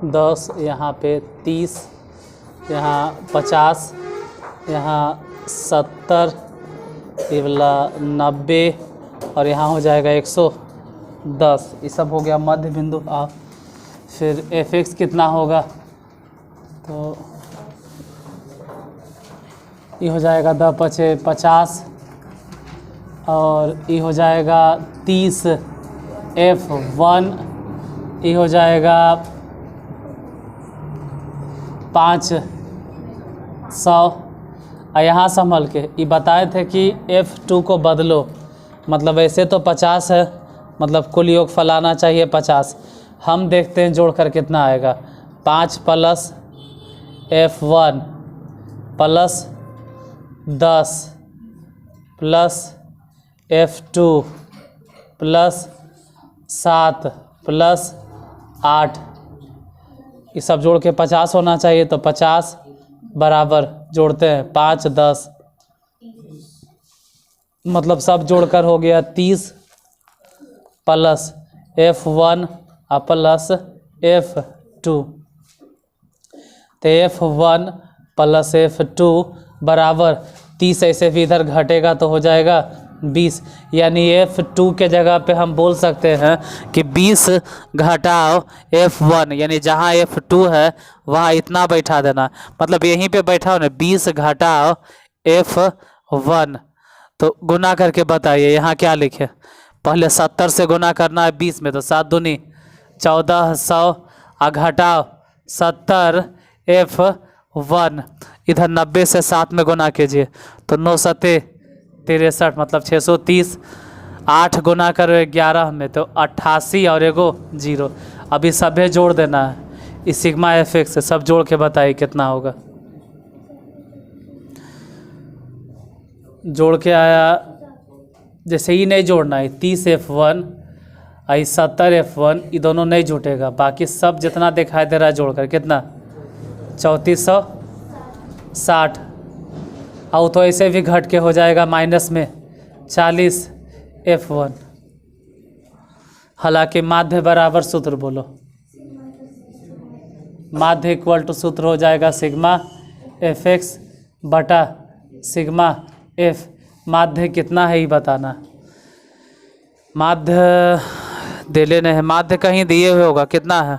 10, यहाँ पे 30, यहाँ 50, यहाँ 70, ये वाला 90 और यहाँ हो जाएगा 110। ये सब हो गया मध्य बिंदु। फिर fx कितना होगा, तो ये हो जाएगा 10 पचे 50 और ये हो जाएगा 30 f1, ये हो जाएगा 500। और यहाँ संभल के ये बताए थे कि f2 को बदलो, मतलब ऐसे तो 50 है, मतलब कुल योग फलाना चाहिए 50। हम देखते हैं जोड़कर कितना आएगा। 5 plus f1 plus 10 plus f2 plus 7 plus 8, ये सब जोड़ के 50 होना चाहिए। तो 50 बराबर जोड़ते हैं 5 10, मतलब सब जोड़कर हो गया 30 प्लस f1 प्लस f2। तो f1 प्लस f2 बराबर 30, ऐसे भी इधर घटेगा तो हो जाएगा 20। यानी f2 के जगह पे हम बोल सकते हैं कि 20 घटाओ f1, यानी जहाँ f2 है वहाँ इतना बैठा देना, मतलब यहीं पे बैठाओ ना। 20 घटाओ f1, तो गुना करके बताइए यहाँ क्या लिखे। पहले 70 से गुना करना है 20 में, तो 7 दूनी 1400 और घटाओ 70 f1, इधर 90 से 7 में गुना कीजिए तो 9 सते 63, मतलब 630। 8 गुना करो 11 में तो 88 और एगो 0। अभी सभे जोड़ देना है इस सिग्मा fx से, सब जोड़ के बताइए कितना होगा। जोड़ के आया, जैसे ही नहीं जोड़ना है 30 f1 और 70 f1, ये दोनों नहीं जुटेगा। बाकी सब जितना दिखाई दे रहा है जोड़कर कितना 3460, और तो ऐसे भी घट के हो जाएगा माइनस में 40 f1। हालांकि माध्य बराबर सूत्र बोलो, माध्य इक्वल टू सूत्र हो जाएगा सिग्मा fx बटा सिग्मा f। माध्य कितना है ये बताना। माध्य दे लेने हैं, माध्य कहीं दिए हुए होगा, कितना है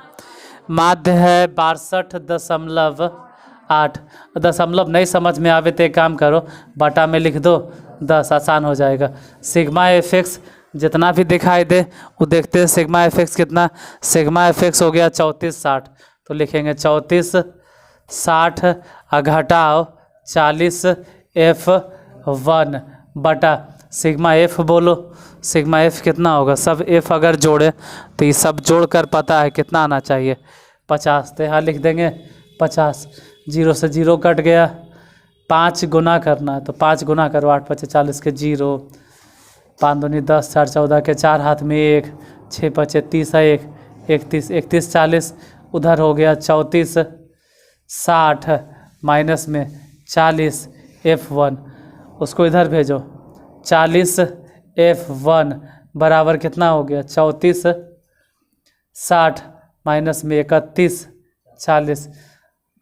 माध्य है 62.8। दशमलव नहीं समझ में आवे तो एक काम करो, बटा में लिख दो 10, आसान हो जाएगा। सिग्मा fx जितना भी दिखाई दे वो देखते हैं। सिग्मा fx कितना, सिग्मा fx हो गया 3460, तो लिखेंगे 3460 घटाओ 40 f1 बटा सिग्मा f बोलो। सिग्मा f कितना होगा, सब f अगर जोड़े तो ये सब जोड़कर पता है कितना आना चाहिए 50। तो यहाँ लिख देंगे 50, 0 से 0 कट गया। 5 गुना करना है तो 5 गुना करो, 8 पचे 40 के 0, 5 दूनी 10, 4 14 के 4 हाथ में 1, 6 पचे 30 है 1, 31 31 40, उधर हो गया 3460 माइनस में 40 f1, उसको इधर भेजो। 40 f1 बराबर कितना हो गया 3460 माइनस में 31 40,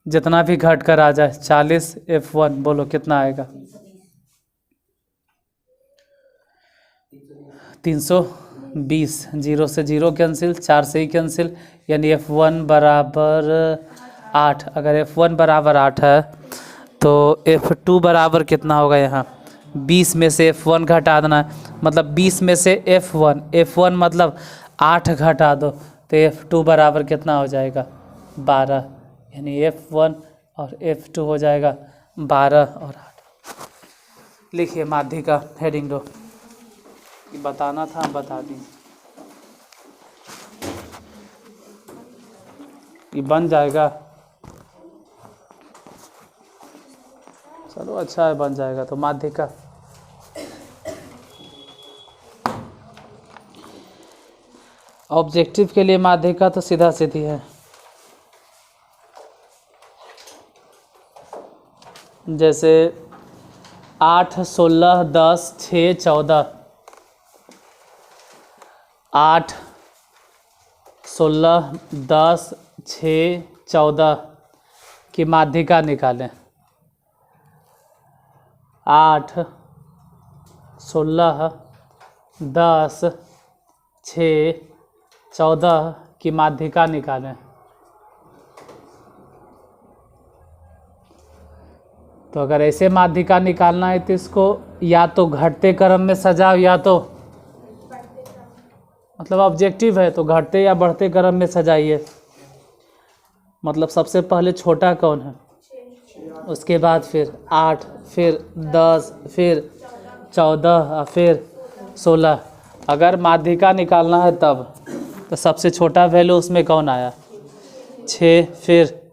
जितना भी घट कर आ जाए 40 f1 बोलो कितना आएगा 320। 0 से 0 कैंसिल, 4 से ही कैंसिल, यानी f1 बराबर 8। अगर f1 बराबर 8 है तो f2 बराबर कितना होगा, यहाँ 20 में से f1 घटा देना है, मतलब 20 में से f1 मतलब 8 घटा दो तो f2 बराबर कितना हो जाएगा 12, यानी f1 और f2 हो जाएगा 12 और 8। लिखिए माध्य का हेडिंग दो, ये बताना था हम बता दी। ये बन जाएगा चलो अच्छा है, बन जाएगा। तो माध्यिका, ऑब्जेक्टिव के लिए माध्यिका तो सीधा सीधी है। जैसे 8, 16, 10, 6, 14, 8, 16, 10, 6, 14 की माध्यिका निकालें। 8, 16, 10, 6, 14 की माध्यिका निकालें। तो अगर ऐसे माध्यिका निकालना है तो इसको या तो घटते क्रम में सजाओ, या तो मतलब ऑब्जेक्टिव है तो घटते या बढ़ते क्रम में सजाइए। मतलब सबसे पहले छोटा कौन है, उसके बाद फिर 8, फिर 10, फिर 14 और फिर 16। अगर माध्यिका निकालना है तब तो सबसे छोटा वैल्यू उसमें कौन आया, 6, फिर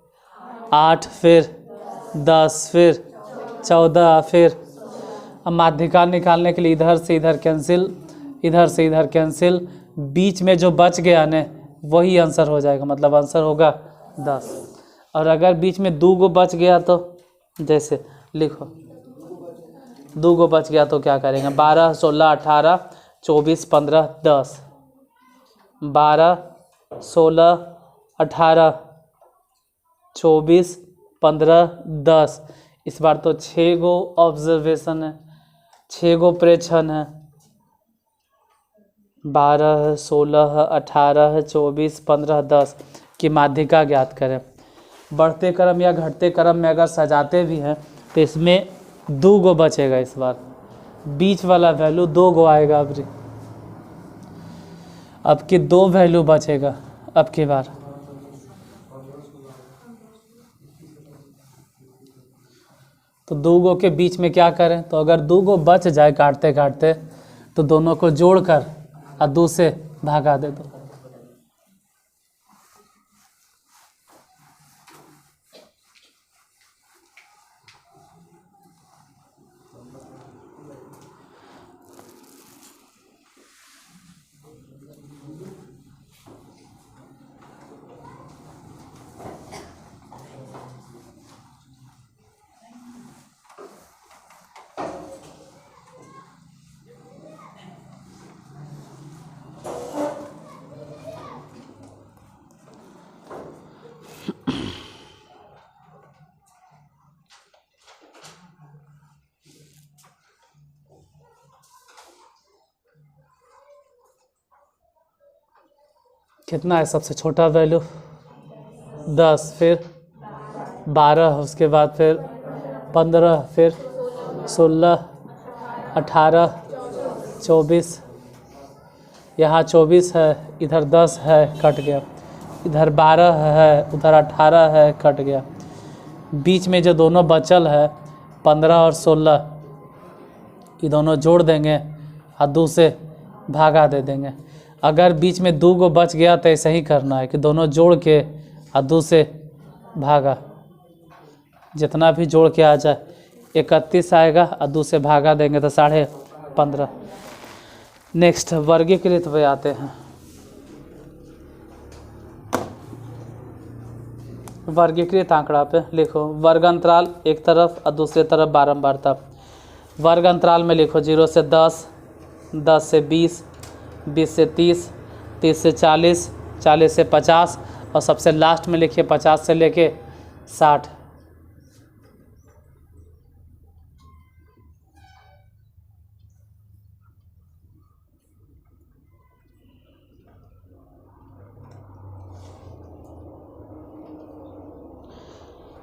8, फिर 10, फिर 14, फिर। अब माध्यिका निकालने के लिए इधर से इधर कैंसिल, इधर से इधर कैंसिल, बीच में जो बच गया ना वही आंसर हो जाएगा, मतलब आंसर होगा 10। और अगर बीच में 2 गो बच गया तो जैसे लिखो 2 गो बच गया तो क्या करेंगे, 12, 16, 18, 24, 15, 10। 12, 16, 18, 24, 15, 10। इस बार तो 6 गो ऑब्जर्वेशन है, 6 गो प्रेक्षण है। 12, 16, 18, 24, 15, 10 की माध्यिका ज्ञात करें। बढ़ते क्रम या घटते क्रम में अगर सजाते भी हैं तो इसमें 2 गो बचेगा। इस बार बीच वाला वैल्यू 2 गो आएगा। अब की 2 वैल्यू बचेगा अब की बार। तो 2 गो के बीच में क्या करें, तो अगर 2 गो बच जाए काटते काटते तो दोनों को जोड़कर और 2 से भागा दे दो। कितना है सबसे छोटा वैल्यू, 10, फिर 12, उसके बाद फिर 15, फिर 16, 18, 24। यहाँ 24 है, इधर 10 है, कट गया। इधर 12 है, उधर 18 है, कट गया। बीच में जो दोनों बचल है 15 और 16, ये दोनों जोड़ देंगे और 2 से भागा दे देंगे। अगर बीच में 2 गो बच गया तो ऐसे ही करना है कि दोनों जोड़ के और 2 से भागा, जितना भी जोड़ के आ जाए। 31 आएगा और 2 से भागा देंगे तो 15.5। नेक्स्ट वर्गीकृत पे आते हैं। वर्गीकृत आंकड़ा पे लिखो वर्ग अंतराल एक तरफ और दूसरे तरफ बारंबारता। वर्ग अंतराल में लिखो 0 से 10, 10 से 20, 20 से 30, 30 से 40, 40 से 50 और सबसे लास्ट में लिखिए 50 से लेके 60।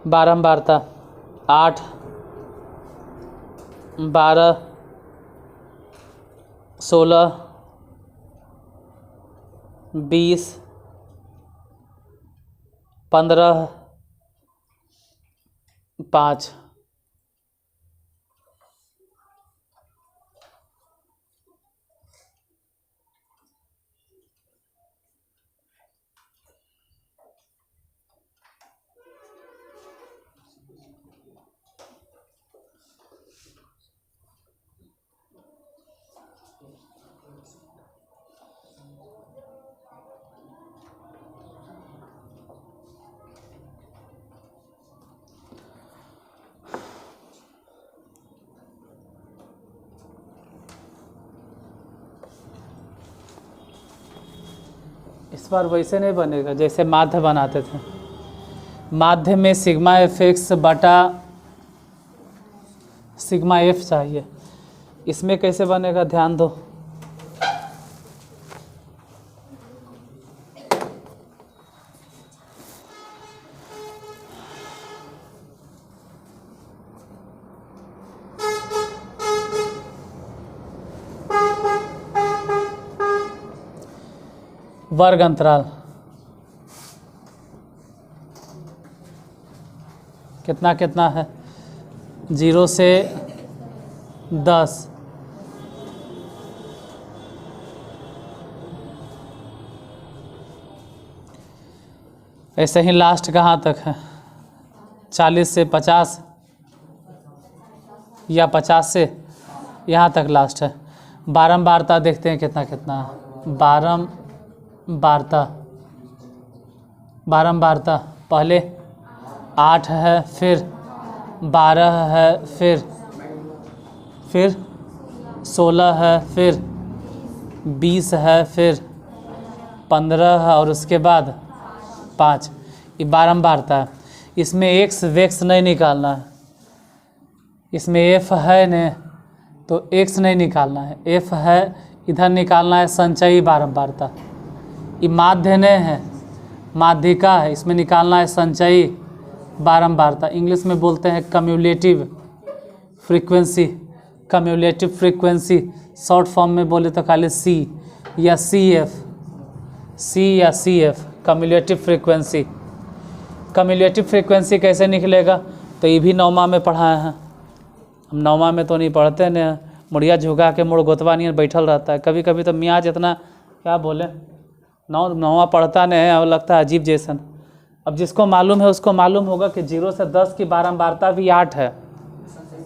बारंबारता 8, 12, 16, 20, 15, 5। इस बार वैसे नहीं बनेगा जैसे माध्य बनाते थे। माध्य में सिग्मा एफ एक्स बटा सिग्मा एफ चाहिए, इसमें कैसे बनेगा ध्यान दो। वर्ग अंतराल कितना कितना है, 0 से 10, ऐसे ही लास्ट कहाँ तक है, 40 से 50 या 50 से यहाँ तक लास्ट है। बारंबारता देखते हैं कितना कितना है। बारंबारता पहले 8 है, फिर 12 है, फिर 16 है, फिर 20 है, फिर 15 है और उसके बाद 5। ये बारंबारता है। इसमें एक्स वेक्स नहीं निकालना है, इसमें एफ है न तो एक्स नहीं निकालना है, एफ है इधर निकालना है संचयी बारंबारता। ये माध्य ने है, माध्यिका है, इसमें निकालना है संचयी बारंबारता। इंग्लिश में बोलते हैं cumulative frequency, cumulative frequency short form में बोले तो खाली सी या C F, cumulative frequency. Cumulative frequency कैसे निकलेगा, तो ये भी नौमा में पढ़ाए हैं हम। नौमा में तो नहीं पढ़ते न, मुड़िया झुका के मुड़ गोतवा नहीं बैठल रहता है। कभी कभी तो मियाँ जितना क्या बोले नौवा पढ़ता नहीं है और लगता है अजीब जैसन। अब जिसको मालूम है उसको मालूम होगा कि 0 से 10 की बारंबारता भी 8 है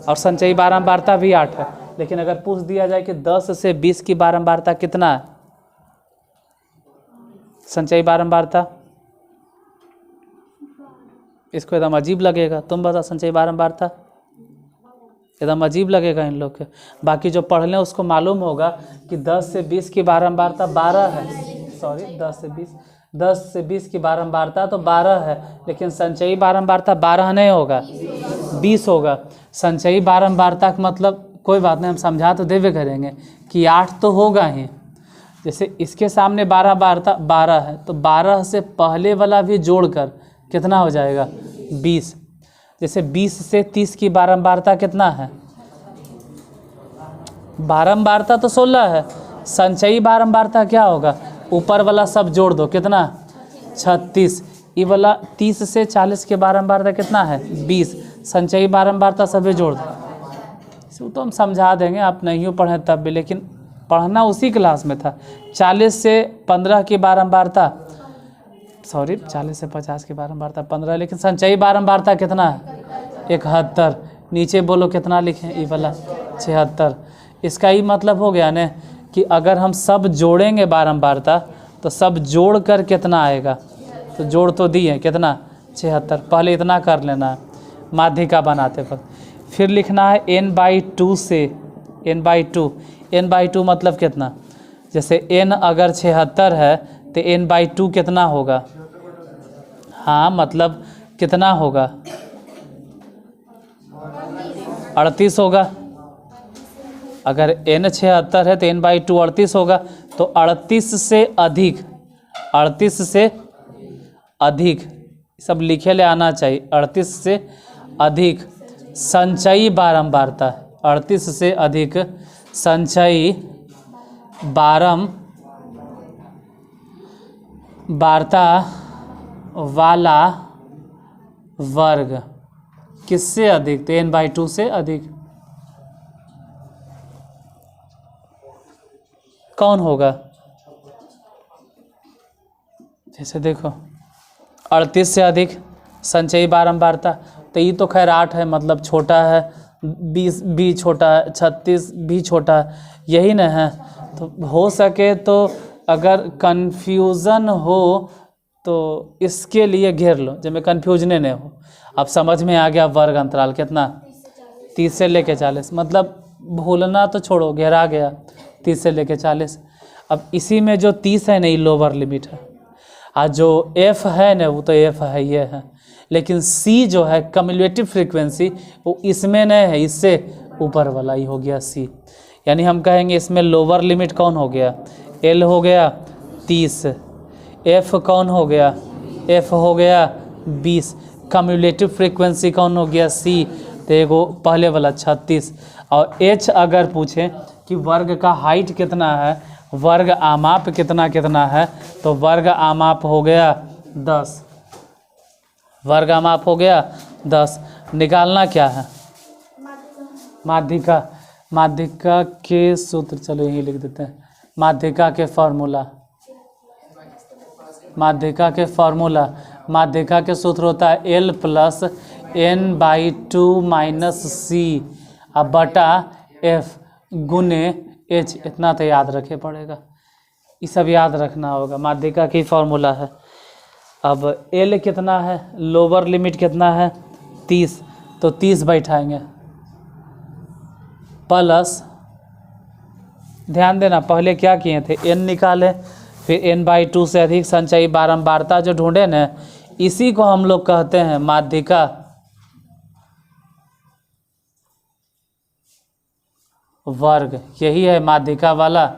और संचयी बारंबारता भी 8 है। लेकिन अगर पूछ दिया जाए कि 10 से 20 की बारंबारता कितना है, संचयी बारंबारता, इसको एकदम अजीब लगेगा। तुम बता संचयी बारंबारता, एकदम अजीब लगेगा इन लोग के। बाकी जो पढ़ लें उसको मालूम होगा कि 10 से 20 की बारंबारता 12 है। सॉरी 10 से 20 की बारंबारता तो 12 है, लेकिन संचयी बारंबारता 12 नहीं होगा, 20 होगा। संचयी बारंबारता का मतलब कोई बात नहीं, हम समझा तो देवे करेंगे कि 8 तो होगा ही। जैसे इसके सामने 12 है तो 12 से पहले वाला भी जोड़कर कितना हो जाएगा 20। जैसे 20 से 30 की बारंबारता कितना है, बारंबारता तो 16 है। संचयी बारंबारता क्या होगा, ऊपर वाला सब जोड़ दो कितना 36। ये वाला 30 से 40 के बारंबारता कितना है 20। संचयी बारंबारता सभी जोड़ दो। इसको तो हम समझा देंगे, आप नहीं पढ़ें तब भी, लेकिन पढ़ना उसी क्लास में था। 40 से 15 की बारंबारता, सॉरी 40 से 50 की बारंबारता 15, लेकिन संचयी बारंबारता कितना है 71। नीचे बोलो कितना लिखें, ये वाला 76। इसका ही मतलब हो गया ना कि अगर हम सब जोड़ेंगे बारंबारता तो सब जोड़ कर कितना आएगा, तो जोड़ तो दिए कितना 76। पहले इतना कर लेना है माध्यिका बनाते वक्त। फिर लिखना है n/2 से n/2 मतलब कितना, जैसे n अगर 76 है तो n/2 कितना होगा, हाँ मतलब कितना होगा 38 होगा। अगर n 76 है तो n/2 38 होगा। तो 38 से अधिक सब लिखे ले आना चाहिए। 38 से अधिक संचयी बारंबारता, 38 से अधिक संचयी बारंबारता वाला वर्ग, किससे अधिक, तो n/2 से अधिक कौन होगा। जैसे देखो 38 से अधिक संचयी बारंबारता, तो ये तो खैर 8 है मतलब छोटा है, 20 भी छोटा है, 36 भी छोटा है, यही न है। तो हो सके तो अगर कन्फ्यूज़न हो तो इसके लिए घेर लो, जब में कन्फ्यूजने नहीं हो। अब समझ में आ गया वर्ग अंतराल कितना 30 से लेके 40, मतलब भूलना तो छोड़ो, घेरा गया 30 से लेके 40। अब इसी में जो 30 है नहीं लोअर लिमिट है, और जो एफ है ना वो तो एफ है ये है, लेकिन सी जो है कम्युलेटिव फ्रीक्वेंसी वो इसमें नहीं है, इससे ऊपर वाला ही हो गया सी। यानी हम कहेंगे इसमें लोअर लिमिट कौन हो गया, एल हो गया 30, एफ कौन हो गया, एफ हो गया 20, कम्युलेटिव फ्रीक्वेंसी कौन हो गया सी, तो एगो पहले वाला 36। और एच अगर पूछे कि वर्ग का हाइट कितना है, वर्ग आमाप कितना कितना है, तो वर्ग आमाप हो गया 10, वर्ग आमाप हो गया 10। निकालना क्या है, माध्यिका, माध्यिका के सूत्र, चलो यही लिख देते हैं, माध्यिका के फॉर्मूला, माध्यिका के फॉर्मूला, माध्यिका के सूत्र होता है L plus N by two minus C अब बटा एफ गुने एच, इतना तो याद रखे पड़ेगा, ये सब याद रखना होगा, माध्यिका की फॉर्मूला है। अब एल कितना है, लोअर लिमिट कितना है 30, तो 30 बैठाएंगे प्लस, ध्यान देना पहले क्या किए थे, एन निकाले, फिर एन बाई टू से अधिक संचयी बारंबारता जो ढूंढे ना, इसी को हम लोग कहते हैं माध्यिका वर्ग, यही है माध्यिका वाला।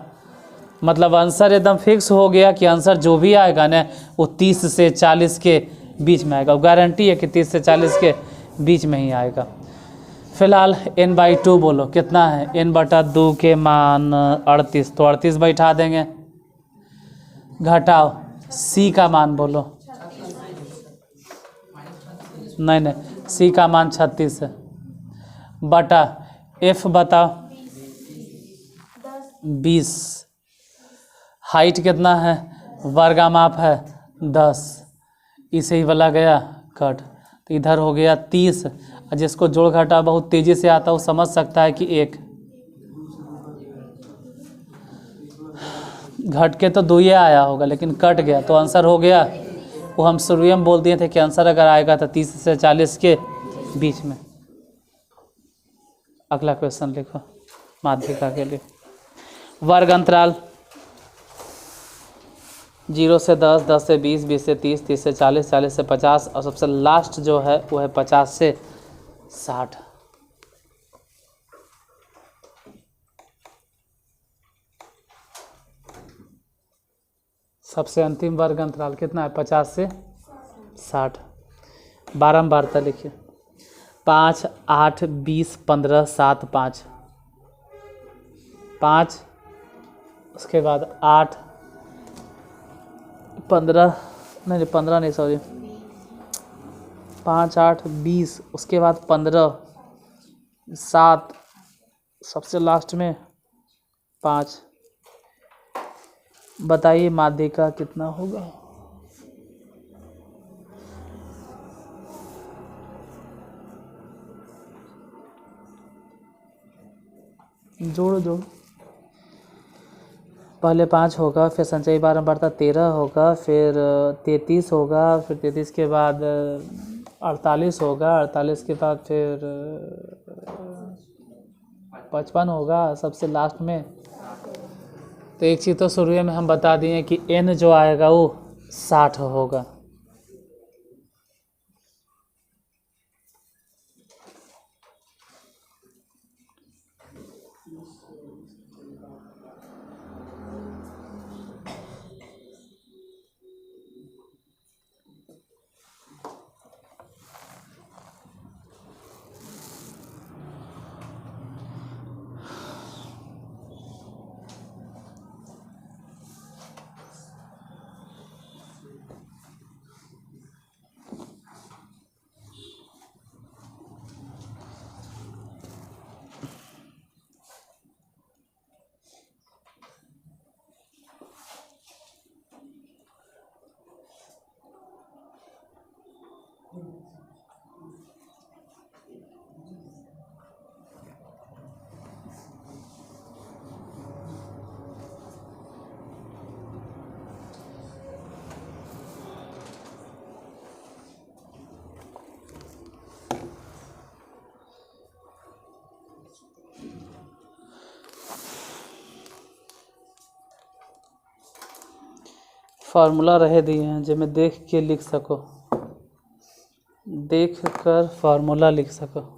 मतलब आंसर एकदम फिक्स हो गया कि आंसर जो भी आएगा ना वो 30 से 40 के बीच में आएगा, गारंटी है कि 30 से 40 के बीच में ही आएगा। फिलहाल n बाई टू बोलो कितना है, n बटा 2 के मान 38, तो 38 बैठा देंगे, घटाओ c का मान बोलो, नहीं नहीं c का मान 36 है, बटा f बताओ 20, हाइट कितना है, वर्गामाप है 10, इसे ही वाला गया कट, तो इधर हो गया 30, और जिसको जोड़ घटा बहुत तेज़ी से आता है वो समझ सकता है कि एक घट के तो 2 आया होगा लेकिन कट गया तो आंसर हो गया, वो हम शुरू में बोल दिए थे कि आंसर अगर आएगा तो 30 से 40 के बीच में। अगला क्वेश्चन लिखो माध्यिका के लिए, वर्ग अंतराल 0 से 10, 10 से 20, 20 से 30, 30 से 40, 40 से 50 और सबसे लास्ट जो है वो है 50 से 60। सबसे अंतिम वर्ग अंतराल कितना है, 50 से 60। बारंबारता लिखिए 5, 8, 20, 15, 7, 5, 5, उसके बाद 8, 15 नहीं 15 नहीं सॉरी 5, 8, 20, उसके बाद 15, 7, सबसे लास्ट में 5। बताइए माध्यिका कितना होगा, जोड़ो जोड़ो, पहले 5 होगा, फिर संचयी बारंबारता 13 होगा, फिर 33 होगा, फिर 33 के बाद 48 होगा, 48 के बाद फिर 55 होगा सबसे लास्ट में। तो एक चीज़ तो शुरू में हम बता दिए कि n जो आएगा वो 60 होगा। फार्मूला रहे दिए हैं जो मैं देख के लिख सको, देख कर फार्मूला लिख सको।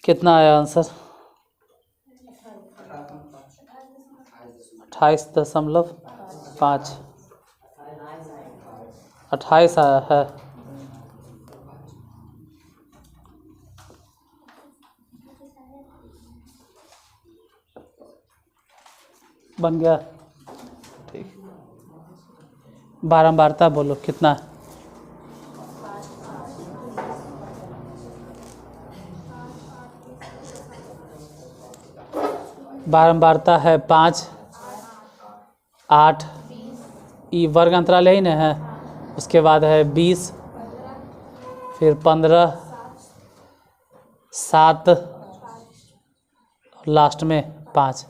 कितना आया आंसर? 28.5। 28 आया है। बन गया, ठीक। बारंबारता बोलो कितना है? बारंबारता है 5, 8, ई वर्ग अंतराल यही ना है, उसके बाद है 20, फिर 15, 7, लास्ट में 5।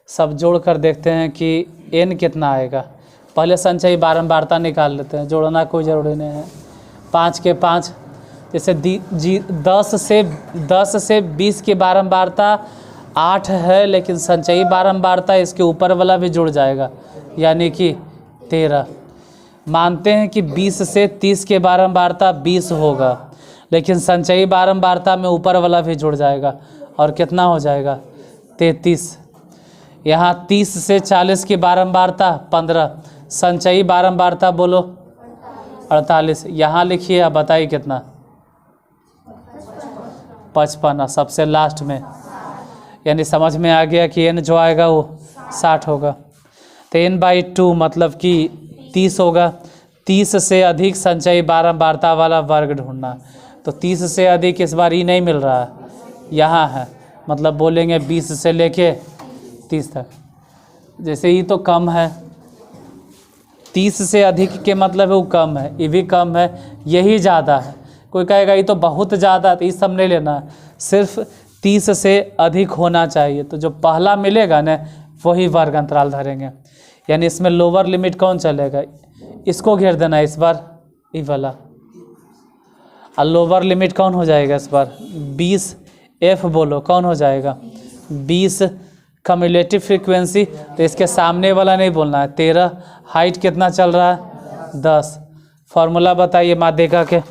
सब जोड़ कर देखते हैं कि n कितना आएगा। पहले संचयी बारंबारता निकाल लेते हैं, जोड़ना कोई ज़रूरी नहीं है। 5 के 5, जैसे 10 से 20 की बारंबारता 8 है, लेकिन संचयी बारंबारता इसके ऊपर वाला भी जुड़ जाएगा, यानी कि 13। मानते हैं कि 20 से 30 के बारंबारता 20 होगा, लेकिन संचयी बारंबारता में ऊपर वाला भी जुड़ जाएगा, और कितना हो जाएगा? 33। यहाँ 30 से 40 की बारंबारता 15, संचयी बारंबारता बोलो 48। यहाँ लिखिए, आप बताइए कितना? 55, सबसे लास्ट में। यानी समझ में आ गया कि n जो आएगा वो 60 होगा। तो n/2 मतलब कि 30 होगा। 30 से अधिक संचयी बारंबारता वाला वर्ग ढूंढना। तो 30 से अधिक इस बार ही नहीं मिल रहा है, यहाँ है, मतलब बोलेंगे 20 से लेके 30 तक। जैसे ही तो कम है, 30 से अधिक के मतलब है वो कम है, ये भी कम है, यही ज़्यादा है। कोई कहेगा ये तो बहुत ज़्यादा है, तो ये सब नहीं लेना है, सिर्फ 30 से अधिक होना चाहिए। तो जो पहला मिलेगा ना वही वर्ग अंतराल धरेंगे। यानी इसमें लोअर लिमिट कौन चलेगा? इसको घेर देना इस बार, ये वाला। और लोअर लिमिट कौन हो जाएगा इस बार? 20 f बोलो कौन हो जाएगा? 20 कम्युलेटिव फ्रीक्वेंसी, तो इसके सामने वाला नहीं बोलना है। 13 हाइट कितना चल रहा है? 10। फॉर्मूला बताइए माध्यिका के,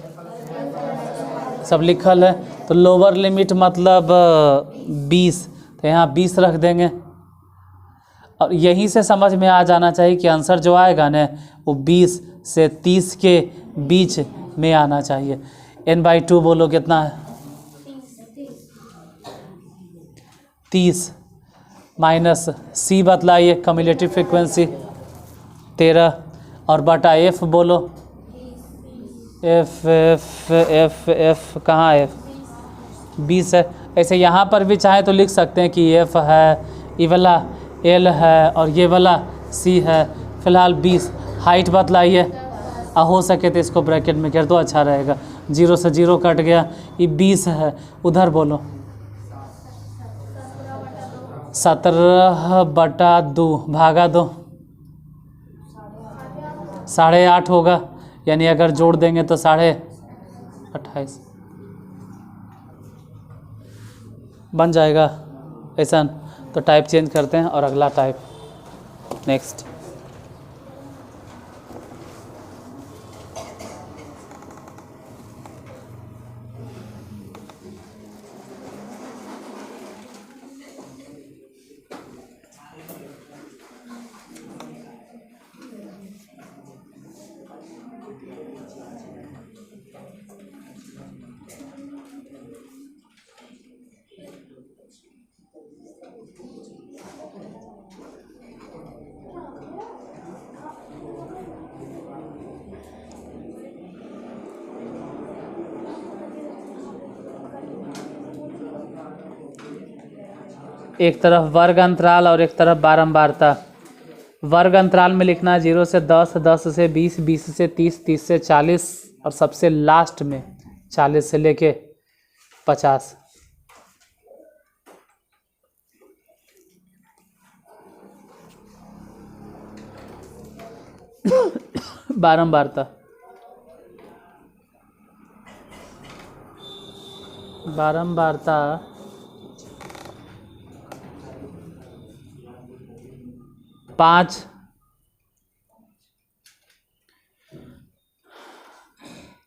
सब लिखल है। तो लोअर लिमिट मतलब 20, तो यहाँ 20 रख देंगे। और यहीं से समझ में आ जाना चाहिए कि आंसर जो आएगा ना वो 20 से 30 के बीच में आना चाहिए। n/2 बोलो कितना है? 30 माइनस c बतलाइए कम्युलेटिव फ्रीक्वेंसी 13, और बटा f बोलो। f कहाँ है? 20 है। ऐसे यहाँ पर भी चाहे तो लिख सकते हैं कि f है, ये वाला l है, और ये वाला c है। फिलहाल 20 हाइट बतलाइए, हो सके तो इसको ब्रैकेट में कर दो, अच्छा रहेगा। 0 से 0 कट गया, ये 20 है। उधर बोलो 17/2 भागा 2, 8.5 होगा। यानी अगर जोड़ देंगे तो 28.5 बन जाएगा। ऐसा तो टाइप चेंज करते हैं और अगला टाइप नेक्स्ट। एक तरफ वर्ग अंतराल और एक तरफ बारंबारता। वर्ग अंतराल में लिखना है 0 से 10, 10 से 20, 20 से 30, 30 से 40 और सबसे लास्ट में 40 से लेके 50। बारंबारता, बारंबारता 5,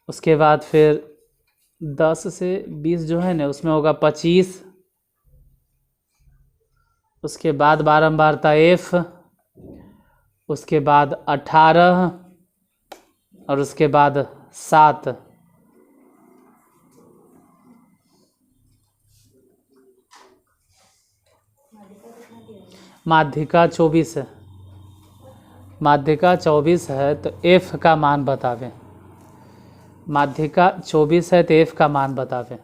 उसके बाद फिर 10 से 20 जो है ना उसमें होगा 25, उसके बाद बारंबारता F, उसके बाद 18 और उसके बाद 7। माध्यिका 24 है, माध्यिका 24 है तो F का मान बतावें। माध्यिका 24 है तो F का मान बतावें।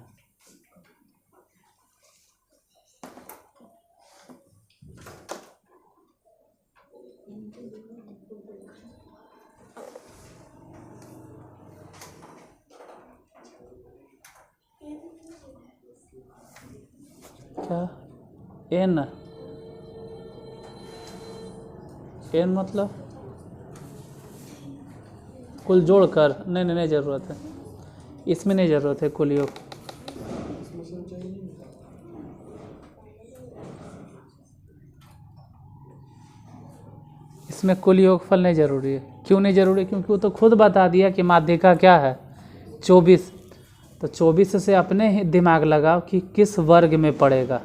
क्या n, n मतलब कुल जोड़कर? नहीं ज़रूरत है, इसमें नहीं ज़रूरत है कुल योग। इसमें कुल योगफल नहीं ज़रूरी है। क्यों नहीं ज़रूरी? क्योंकि वो तो खुद बता दिया कि माध्यिका क्या है 24। तो 24 से अपने ही दिमाग लगाओ कि किस वर्ग में पड़ेगा।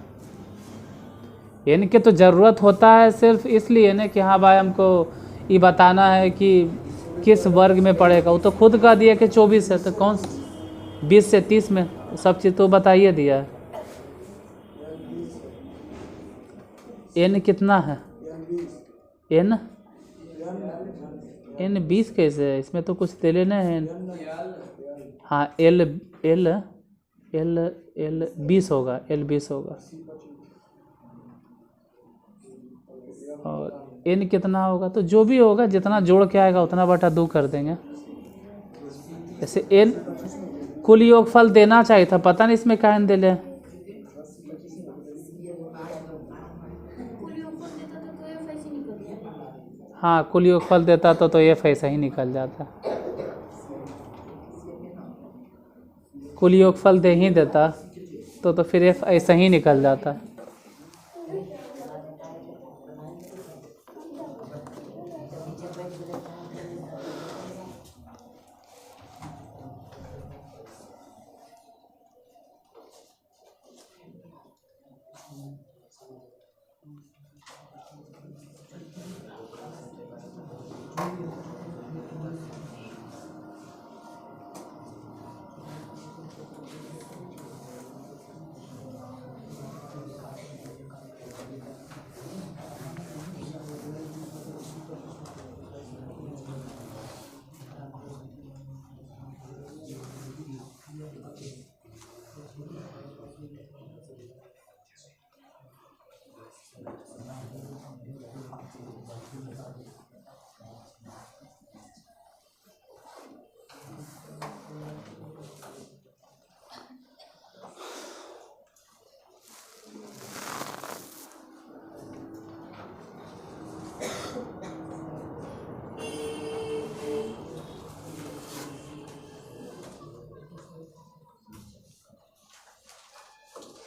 इनके तो ज़रूरत होता है सिर्फ इसलिए ना कि हाँ भाई हमको ये बताना है कि किस वर्ग में पड़ेगा। वो तो खुद कह दिया कि 24 है, तो कौन 20 से 30 में सब चीज़ तो बताइए दिया है। n कितना है? n 20 कैसे है? इसमें तो कुछ दे लेना है। हाँ l 20 होगा, l 20 होगा। और n कितना होगा? तो जो भी होगा जितना जोड़ के आएगा उतना बटा 2 कर देंगे। ऐसे n कुल योगफल देना चाहिए था, पता नहीं इसमें काहे दे ले। हाँ कुल योगफल देता तो f ऐसा ही निकल जाता। कुल योगफल दे ही देता तो फिर f ऐसा ही निकल जाता।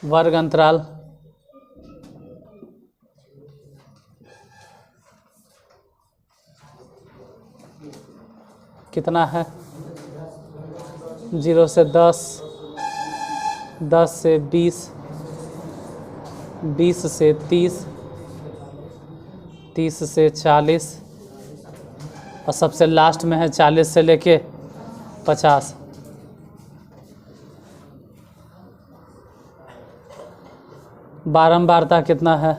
वर्ग अंतराल कितना है? 0 से 10, 10 से 20, 20 से 30, 30 से 40 और सबसे लास्ट में है 40 से लेके 50। बारंबारता कितना है?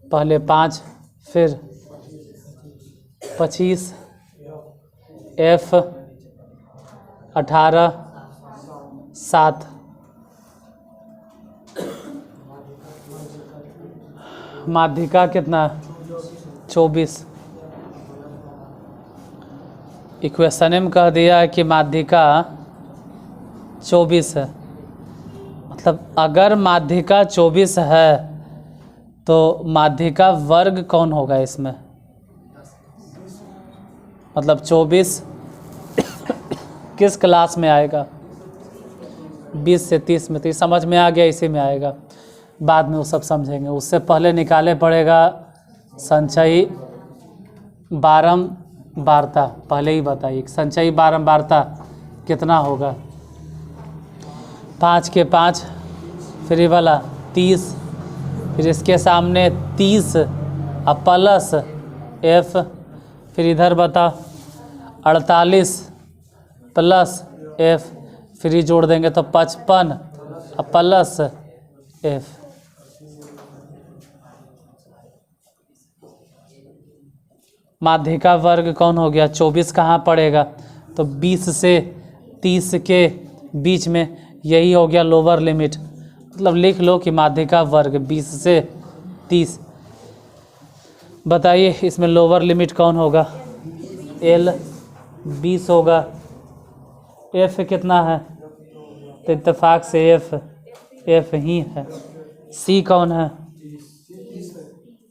पहले 5 फिर 25, F 18, 7। माध्यिका कितना 24। इक्वेशन में कह दिया है कि माध्यिका 24 है, मतलब अगर माध्यिका 24 है तो माध्यिका वर्ग कौन होगा इसमें, मतलब 24 किस क्लास में आएगा, 20 से 30 में। तो ये समझ में आ गया, इसी में आएगा, बाद में वो सब समझेंगे। उससे पहले निकाले पड़ेगा संचयी बारंबारता। पहले ही बताइए संचयी बारंबारता कितना होगा। 5 के 5 फिर ये वाला 30, फिर इसके सामने 30 अब प्लस f, फिर इधर बता 48 प्लस f, फिर ही जोड़ देंगे तो 55 अब प्लस f। माध्यिका वर्ग कौन हो गया 24 कहाँ पड़ेगा, तो 20 से 30 के बीच में, यही हो गया लोअर लिमिट। मतलब लिख लो कि माध्यिका वर्ग 20 से 30। बताइए इसमें लोअर लिमिट कौन होगा, L 20 होगा, F कितना है, तो इत्तेफाक से F ही है। C कौन है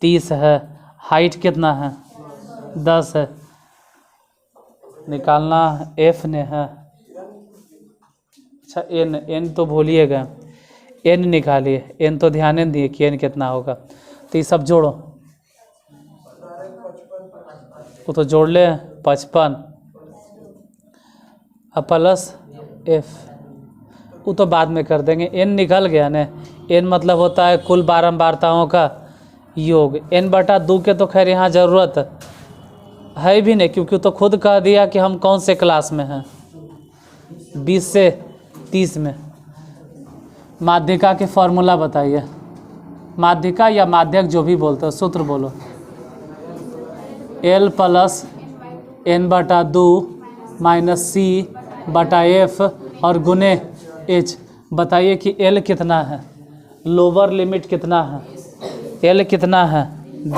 30 है, हाइट कितना है 10 है, निकालना F ने है। अच्छा N तो भूलिएगा, N निकालिए, N तो ध्यान नहीं दिए कि N कितना होगा। तो ये सब जोड़ो, वो तो जोड़ ले 55 अब प्लस F, वो तो बाद में कर देंगे। N निकल गया ना, N मतलब होता है कुल बारंबारताओं का योग। N/2 के तो खैर यहाँ ज़रूरत है भी नहीं, क्योंकि तो खुद कह दिया कि हम कौन से क्लास में हैं, 20 से 30 में। माध्यिका के फॉर्मूला बताइए, माध्यिका या माध्यक जो भी बोलते हो, सूत्र बोलो। L plus N/2 minus C/F और गुने H। बताइए कि L कितना है, लोअर लिमिट कितना है, L कितना है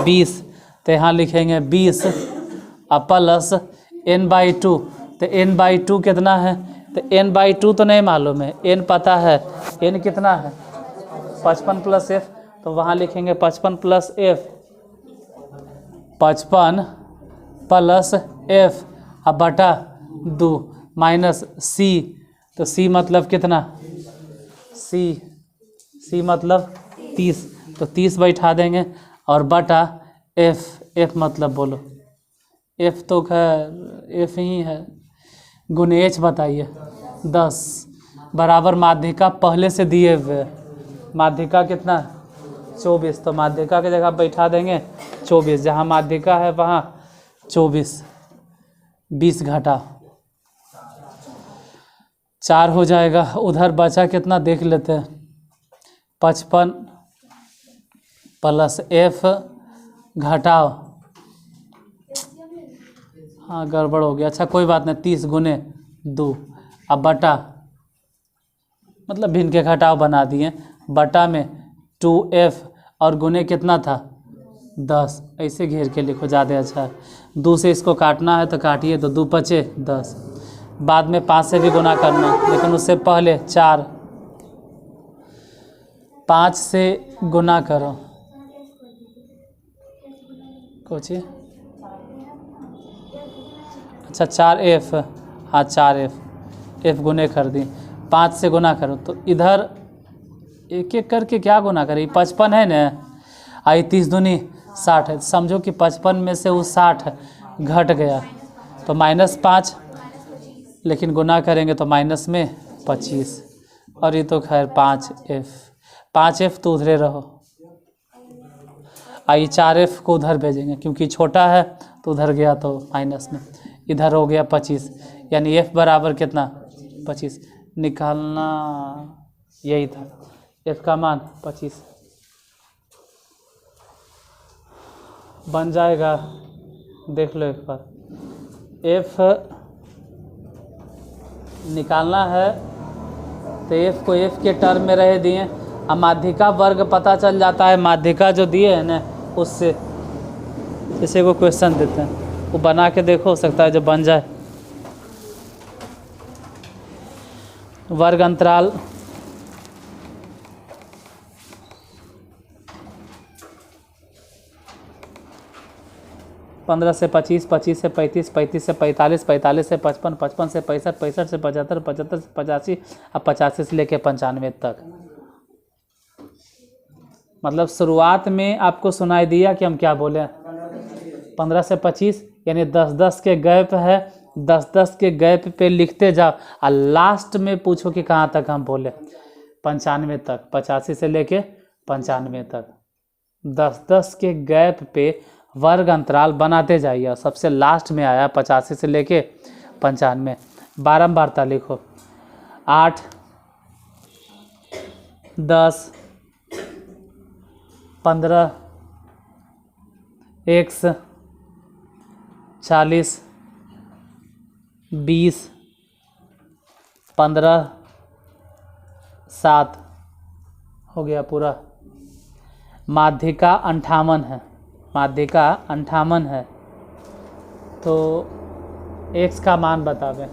20, तो यहाँ लिखेंगे 20 अब प्लस N/2, तो N/2 कितना है, तो N/2 तो नहीं मालूम है, N पता है, N कितना है 55 प्लस F, तो वहाँ लिखेंगे 55 प्लस F, 55 प्लस F अब बटा 2 माइनस C, तो C मतलब कितना, C मतलब 30, तो 30 बैठा देंगे और बटा F मतलब बोलो, F तो खैर F ही है, गुने H बताइए 10 बराबर माध्यिका पहले से दिए हुए, माध्यिका कितना 24, तो माध्यिका की जगह बैठा देंगे 24, जहाँ माध्यिका है वहाँ 24, 20 घटा 4 हो जाएगा। उधर बचा कितना देख लेते हैं, 55 प्लस F घटाओ, हाँ गड़बड़ हो गया, अच्छा कोई बात नहीं, 30 गुने 2 अब बटा, मतलब भिन्न के घटाव बना दिए, बटा में 2F और गुने कितना था 10, ऐसे घेर के लिखो ज़्यादा अच्छा है। 2 से इसको काटना है तो काटिए, तो 2 बचे 10, बाद में 5 से भी गुना करना, लेकिन उससे पहले 4, 5 से गुना करो, कुछ अच्छा 4F, हाँ 4F गुने कर दी, 5 से गुना करो, तो इधर एक एक करके क्या गुना करें, 55 है ना, आई 30 दूनी 60 है, समझो कि 55 में से वो 60 घट गया तो -5, लेकिन गुना करेंगे तो माइनस में 25, और ये तो खैर 5F तो उधरे रहो, आई 4F को उधर भेजेंगे क्योंकि छोटा है तो उधर गया तो माइनस में, इधर हो गया 25, यानी F बराबर कितना 25, निकालना यही था, F का मान 25 बन जाएगा। देख लो एक बार, F निकालना है तो F को F के टर्म में रह दिए, अब माध्यिका वर्ग पता चल जाता है, माध्यिका जो दिए है ना उससे। जैसे को क्वेश्चन देते हैं वो बना के देखो, हो सकता है जो बन जाए। वर्ग अंतराल पंद्रह से 25, 25 से 35, 35 से 45, 45 से 55, 55 से 65, 65 से 75, 75 से 85, अब 85 से लेके 95 तक। मतलब शुरुआत में आपको सुनाई दिया कि हम क्या बोले, 15 से 25 यानी 10-10 के गैप है, 10-10 के गैप पे लिखते जाओ और लास्ट में पूछो कि कहाँ तक हम बोले, 95 तक, 85 से लेके 95 तक 10-10 के गैप पे वर्ग अंतराल बनाते जाइए और सबसे लास्ट में आया 85 से लेके 95। बारंबारता लिखो, 8, 10, 15, x, 40, 20, 15, 7 हो गया पूरा। माध्यिका 58 है, माध्यिका 58 है, तो x का मान बतावें।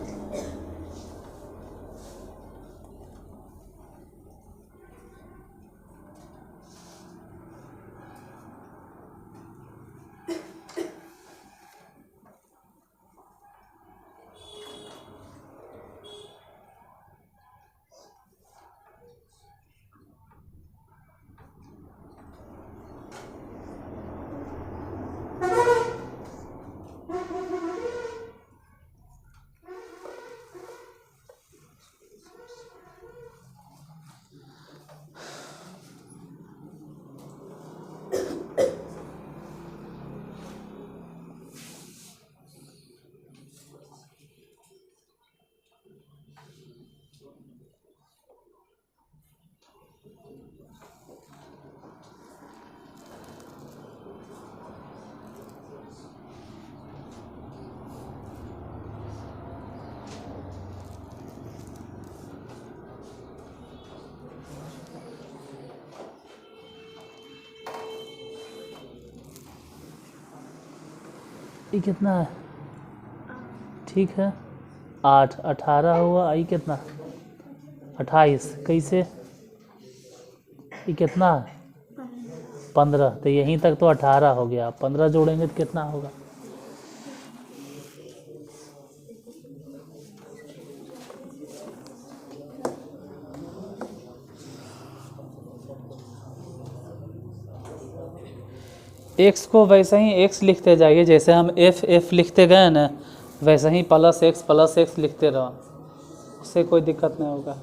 ये कितना है, ठीक है, 8, 18 हुआ, आई कितना 28, कैसे, ये कितना है 15, तो यहीं तक तो 18 हो गया, 15 जोड़ेंगे तो कितना होगा, x को वैसे ही x लिखते जाइए, जैसे हम f लिखते गए ना वैसे ही प्लस x लिखते रहो, उससे कोई दिक्कत नहीं होगा।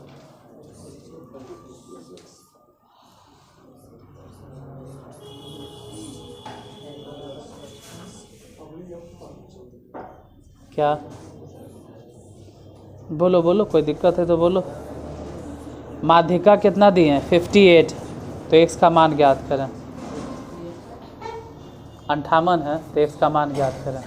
क्या बोलो बोलो, कोई दिक्कत है तो बोलो। माध्यिका कितना दिए हैं 58, तो x का मान ज्ञात करें। 58 है तो x का मान ज्ञात करें।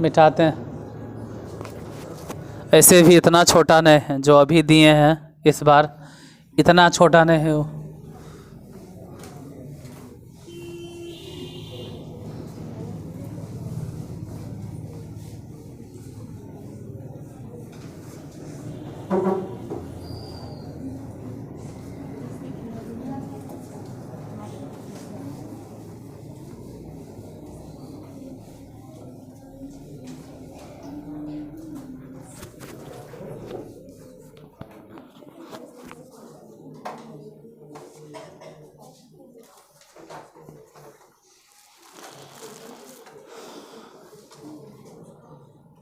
मिटाते हैं, ऐसे भी इतना छोटा नहीं है जो अभी दिए हैं, इस बार इतना छोटा नहीं है वो।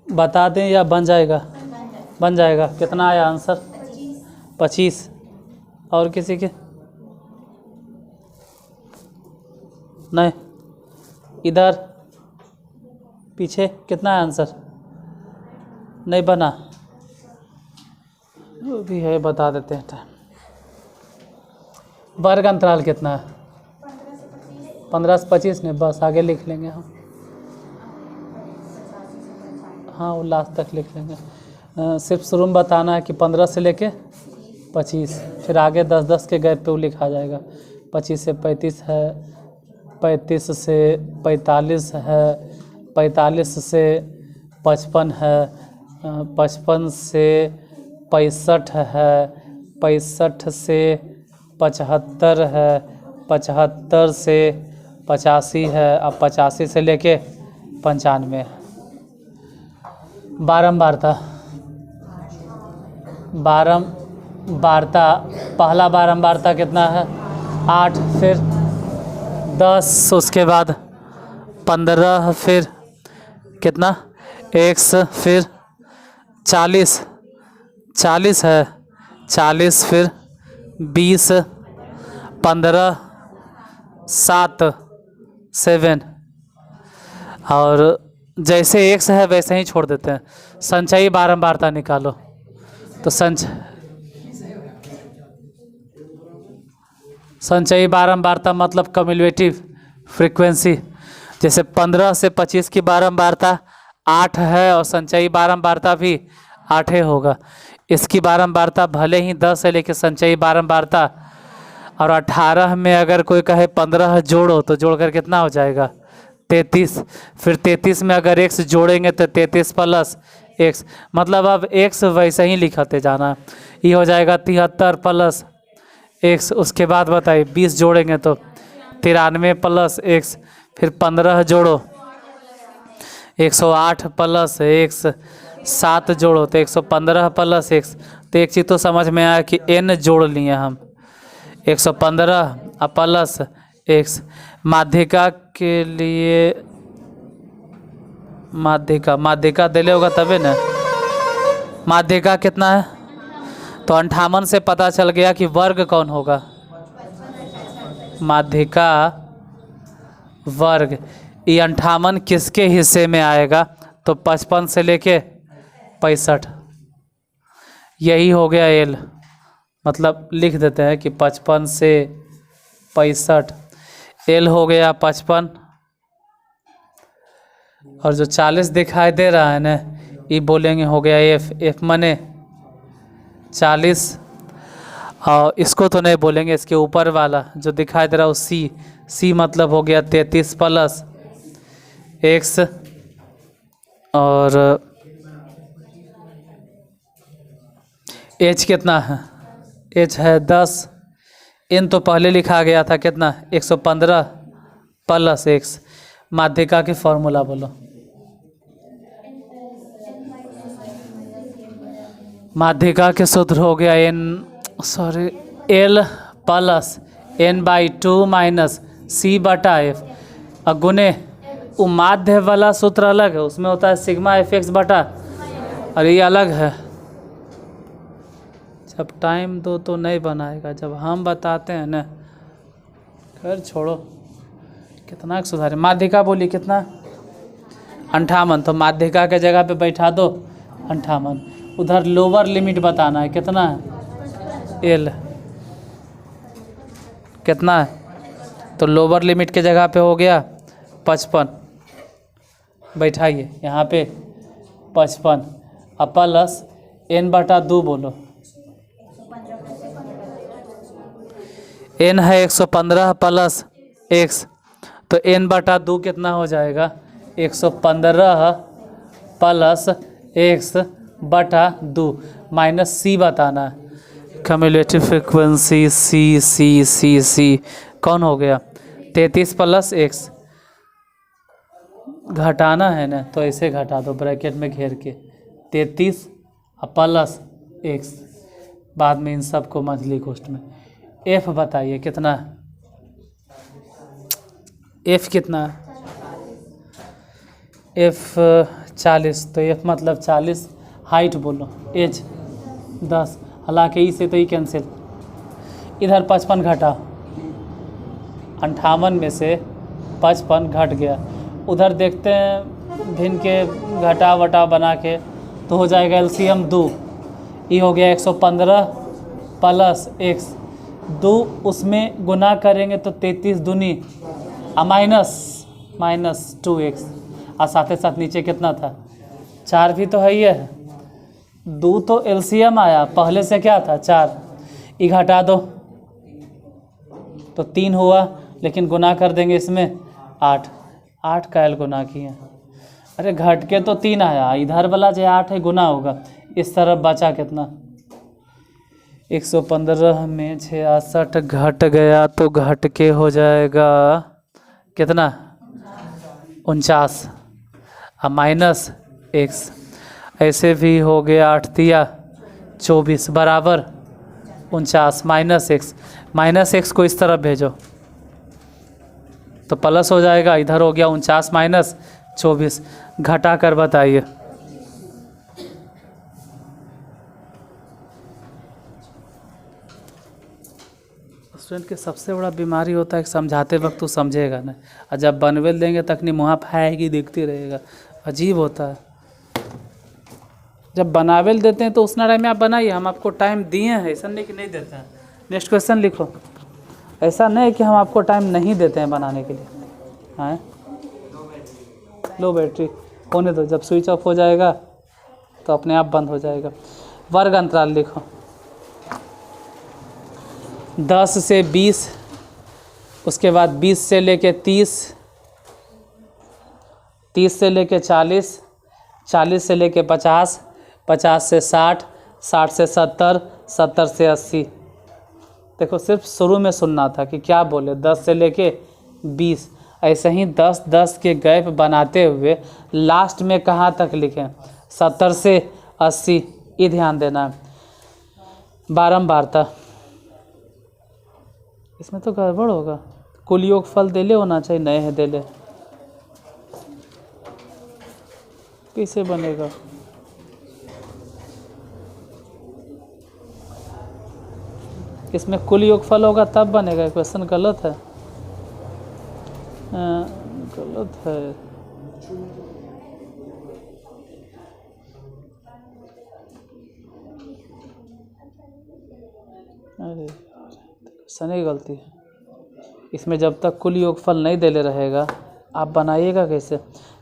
बता दें या बन जाएगा, बन जाएगा। कितना आया आंसर? 25। और किसी के? नहीं, इधर पीछे कितना है आंसर? नहीं बना, वो भी है, बता देते हैं टाइम। वर्ग अंतराल कितना है? 15 से 25 नहीं, बस आगे लिख लेंगे हम। हाँ, वो लास्ट तक लिख लेंगे। सिर्फ शुरू में बताना है कि 15 से लेके 25, फिर आगे 10-10 के गैप पे वो लिखा जाएगा। 25 से 35 है, 35 से 45 है, 45 से 55 है, 55 से 65 है, 65 से 75 है, 75 से 85 है, अब 85 से लेके 95। बारंबारता, पहला बारंबारता कितना है? 8, फिर 10, उसके बाद 15, फिर कितना? x, फिर 40 है, 40, फिर 20, 15, 7 और जैसे x है वैसे ही छोड़ देते हैं। संचयी बारंबारता निकालो। तो संचयी बारंबारता मतलब कम्युलेटिव फ्रीक्वेंसी। जैसे 15 से 25 की बारंबारता 8 है और संचयी बारंबारता भी 8 होगा। इसकी बारंबारता भले ही 10 है, लेकिन संचयी बारंबारता, और 18 में अगर कोई कहे 15 जोड़ो तो जोड़कर कितना हो जाएगा? 33। फिर 33 में अगर x जोड़ेंगे तो 33 प्लस x, मतलब अब x वैसे ही लिखते जाना। ये हो जाएगा 73 प्लस x। उसके बाद बताइए 20 जोड़ेंगे तो 93 प्लस x, फिर 15 जोड़ो 108 प्लस x, 7 जोड़ो तो 115 प्लस x। तो एक चीज़ तो समझ में आया कि n जोड़ लिए हम, 115 प्लस x। माध्यिका के लिए माध्यिका दिले होगा तबे ना। माध्यिका कितना है? तो 58 से पता चल गया कि वर्ग कौन होगा? माध्यिका वर्ग। ये 58 किसके हिस्से में आएगा? तो 55 से लेके 65, यही हो गया एल। मतलब लिख देते हैं कि 55 से 65 एल हो गया 55। और जो 40 दिखाई दे रहा है ना, ये बोलेंगे हो गया एफ माने 40। और इसको तो नहीं बोलेंगे, इसके ऊपर वाला जो दिखाई दे रहा है सी मतलब हो गया 33 प्लस x। और h कितना है? h है 10। n तो पहले लिखा गया था कितना? 115 प्लस x। माध्यिका की फॉर्मूला बोलो। माध्यिका के सूत्र हो गया L plus n/2 minus c/f। गुने वो माध्य वाला सूत्र अलग है, उसमें होता है सिग्मा fx बटा, और ये अलग है। जब टाइम दो तो नहीं बनाएगा, जब हम बताते हैं ना। खैर छोड़ो, कितना सुधारे। माध्यिका बोली कितना? 58। तो माध्यिका के जगह पे बैठा दो 58। उधर लोअर लिमिट बताना है, कितना है? एल कितना है? तो लोअर लिमिट के जगह पे हो गया 55। बैठाइए यहाँ पे 55 प्लस n/2 बोलो। n है 115 प्लस x, तो n/2 कितना हो जाएगा? 115 प्लस x/2 माइनस c बताना है। कम्युलेटिव फ्रिक्वेंसी सी कौन हो गया? 33 प्लस x। घटाना है ना, तो ऐसे घटा दो ब्रैकेट में घेर के 33 प्लस x। बाद में इन सबको मंथली कॉस्ट में। f बताइए कितना? f कितना? f 40। तो f मतलब 40। हाइट बोलो। एच 10, हालांकि ई से तो ई कैंसिल, इधर 55 घटा, 58 में से 55 घट गया, उधर देखते हैं भिन्न के घटा वटा बना के, तो हो जाएगा एलसीएम 2, ये हो गया 115 प्लस x 2, उसमें गुना करेंगे तो 33 दूनी माइनस 2x, और साथ ही साथ नीचे कितना था 4 भी तो है ही है, 2 तो एलसीएम आया, पहले से क्या था 4, ये घटा दो तो 3 हुआ, लेकिन गुना कर देंगे इसमें 8 का एल गुना किए, अरे घट के तो 3 आया, इधर वाला जो 8 है गुना होगा, इस तरफ बचा कितना 115 में 66 घट गया, तो घट के हो जाएगा कितना 49 और माइनस x, ऐसे भी हो गया 8 तिया 24 बराबर 49 माइनस x को इस तरफ भेजो तो प्लस हो जाएगा, इधर हो गया 49 माइनस 24, घटा कर बताइए। स्टूडेंट के सबसे बड़ा बीमारी होता है कि समझाते वक्त तो समझेगा ना, और जब बनवेल देंगे तकनी मुँह फाएगी दिखती रहेगा, अजीब होता है। जब बनावेल देते हैं तो उतना टाइम में आप बनाइए, हम आपको टाइम दिए हैं, ऐसा नहीं कि नहीं देते हैं। नेक्स्ट क्वेश्चन लिखो, ऐसा नहीं है कि हम आपको टाइम नहीं देते हैं बनाने के लिए। हाँ लो बैटरी होने दो, जब स्विच ऑफ हो जाएगा तो अपने आप बंद हो जाएगा। वर्ग अंतराल लिखो, 10 से 20, उसके बाद 20 से लेके 30, 30 से लेके 40, 40 से लेके 50, 50 से 60, 60 से 70, 70 से 80। देखो सिर्फ शुरू में सुनना था कि क्या बोले, 10 से लेके 20, ऐसे ही 10 के गैप बनाते हुए लास्ट में कहाँ तक लिखें, 70 से 80, ये ध्यान देना है। बारंबारता, इसमें तो गड़बड़ होगा, कुल योगफल देले होना चाहिए, नए है देले, कैसे बनेगा? इसमें कुल योगफल होगा तब बनेगा, क्वेश्चन गलत है, गलत है। अरे क्वेश्चन ही गलती है, इसमें जब तक कुल योगफल नहीं देले रहेगा आप बनाइएगा कैसे,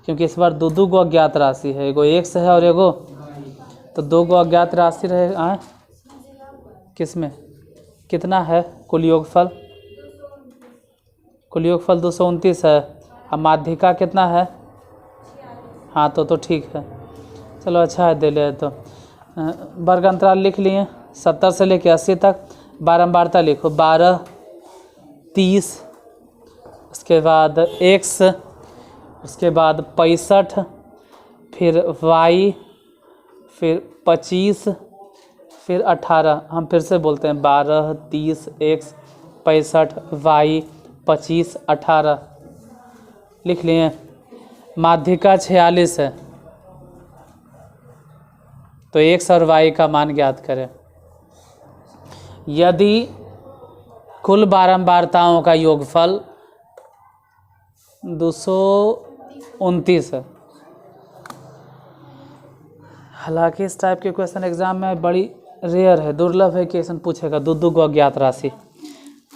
क्योंकि इस बार दो गो अज्ञात राशि है, एगो x है और एगो, तो 2 गो अज्ञात राशि रहेगा। किसमें कितना है कुल योगफल? कुल योगफल 229 है, अब माध्यिका कितना है? हाँ तो ठीक है, चलो अच्छा है दे ले। तो वर्ग अंतराल लिख लिए 70 से लेके 80 तक। बारंबारता लिखो 12, 30, उसके बाद x, उसके बाद 65, फिर y, फिर 25, फिर 18। हम फिर से बोलते हैं 12, 30, x, 65, y, 25, 18 लिख लिए। माध्यिका 46 है, तो x और y का मान ज्ञात करें। यदि कुल बारंबारताओं का योगफल 229 है, हालांकि इस टाइप के क्वेश्चन एग्जाम में बड़ी रेयर है, दुर्लभ है कि ऐसा पूछेगा 2 गो अज्ञात राशि।